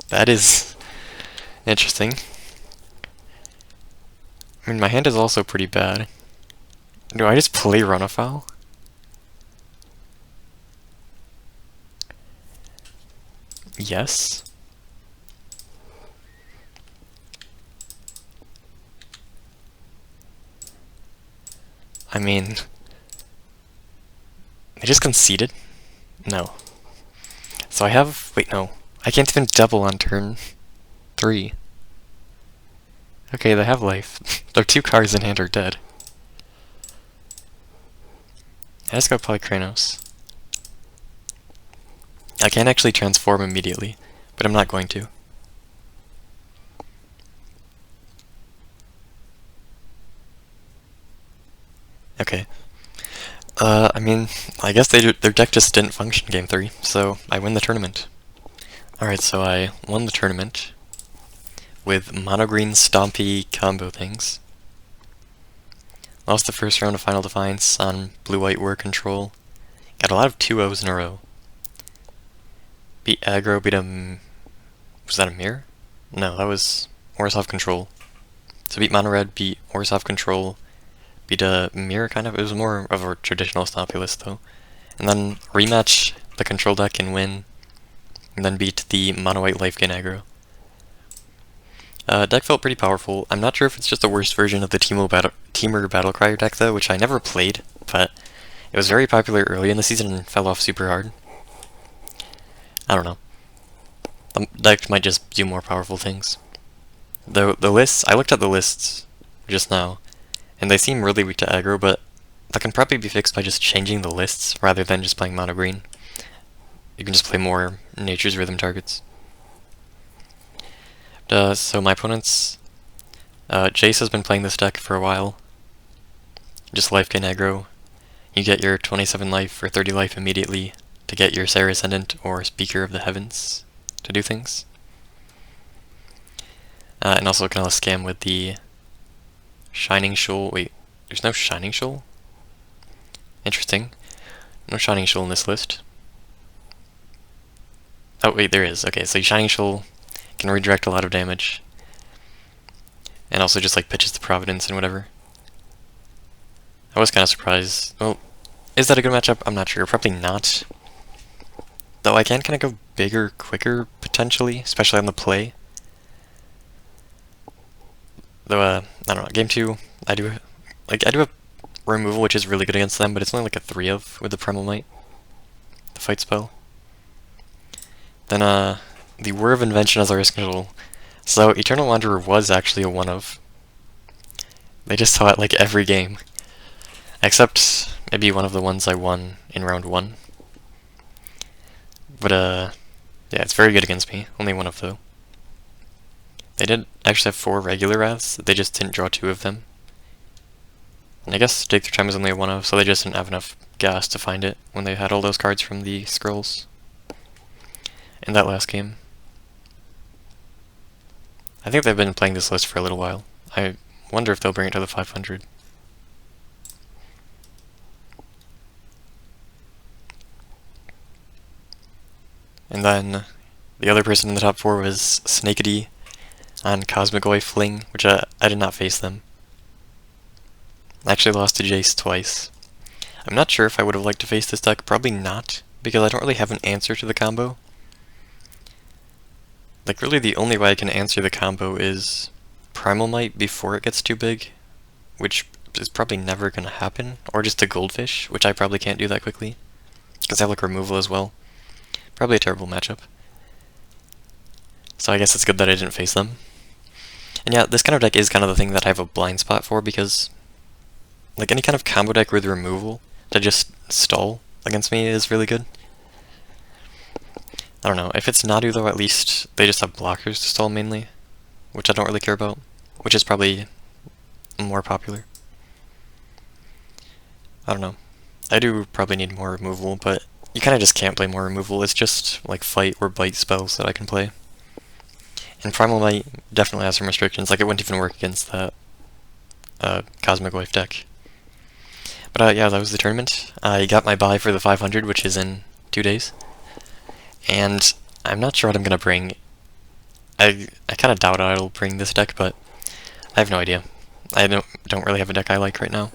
That is interesting. I mean, my hand is also pretty bad. Do I just play Rhonafowl? Yes. I mean... They just conceded? No. So I have... Wait, no. I can't even double on turn 3. Okay, they have life. Their 2 cards in hand are dead. I just got Polykranos. I can actually transform immediately, but I'm not going to. Okay. I mean, I guess their deck just didn't function game 3, so I win the tournament. Alright, so I won the tournament with mono-green Stompy combo things. Lost the first round of Final Defiance on blue-white War Control. Got a lot of 2-0s in a row. Beat Aggro, beat a... Was that a mirror? No, that was Orzhov Control. So beat Mono Red, beat Orzhov Control, beat a mirror kind of. It was more of a traditional Stompy list though. And then rematch the control deck and win. And then beat the mono-white Lifegain aggro. Deck felt pretty powerful. I'm not sure if it's just the worst version of the Teamer Battlecryer deck though, which I never played, but it was very popular early in the season and fell off super hard. I don't know. The deck might just do more powerful things. The lists, I looked at the lists just now, and they seem really weak to aggro, but that can probably be fixed by just changing the lists rather than just playing mono green. You can just play more Nature's Rhythm targets. So my opponent's Jace has been playing this deck for a while. Just Lifegain aggro. You get your 27 life or 30 life immediately to get your Sarah Ascendant or Speaker of the Heavens to do things. And also can scam with the Shining Shoal. Wait, there's no Shining Shoal? Interesting. No Shining Shoal in this list. Oh wait, there is. Okay, so Shining Shoal can redirect a lot of damage. And also just like pitches the Providence and whatever. I was kind of surprised. Well, is that a good matchup? I'm not sure. Probably not. Though I can kind of go bigger, quicker, potentially, especially on the play. Though, I don't know, game 2, I do a removal which is really good against them, but it's only like a 3 of with the Primal Might, the fight spell. Then, the Whir of Invention as our risk control. So, Eternal Wanderer was actually a 1 of. They just saw it like every game. Except, maybe one of the ones I won in round 1. But, yeah, it's very good against me. Only 1 of, though. They did actually have 4 regular Wraths, they just didn't draw 2 of them. And I guess Dig Through Time was only a 1 of, so they just didn't have enough gas to find it when they had all those cards from the scrolls in that last game. I think they've been playing this list for a little while. I wonder if they'll bring it to the 500. And then the other person in the top 4 was Snakedee on Cosmigoy Fling, which I did not face them. I actually lost to Jace twice. I'm not sure if I would have liked to face this deck, probably not, because I don't really have an answer to the combo. Like, really the only way I can answer the combo is Primal Might before it gets too big, which is probably never going to happen, or just a Goldfish, which I probably can't do that quickly, because I have like removal as well. Probably a terrible matchup. So I guess it's good that I didn't face them. And yeah, this kind of deck is kind of the thing that I have a blind spot for, because like any kind of combo deck with removal to just stall against me is really good. I don't know, if it's Nadu though, at least they just have blockers to stall mainly, which I don't really care about, which is probably more popular. I don't know. I do probably need more removal, but you kind of just can't play more removal. It's just like fight or bite spells that I can play. And Primal Might definitely has some restrictions, like it wouldn't even work against that Cosmic Wave deck. But yeah, that was the tournament. I got my buy for the 500, which is in 2 days. And I'm not sure what I'm going to bring. I kind of doubt I'll bring this deck, but I have no idea. I don't really have a deck I like right now.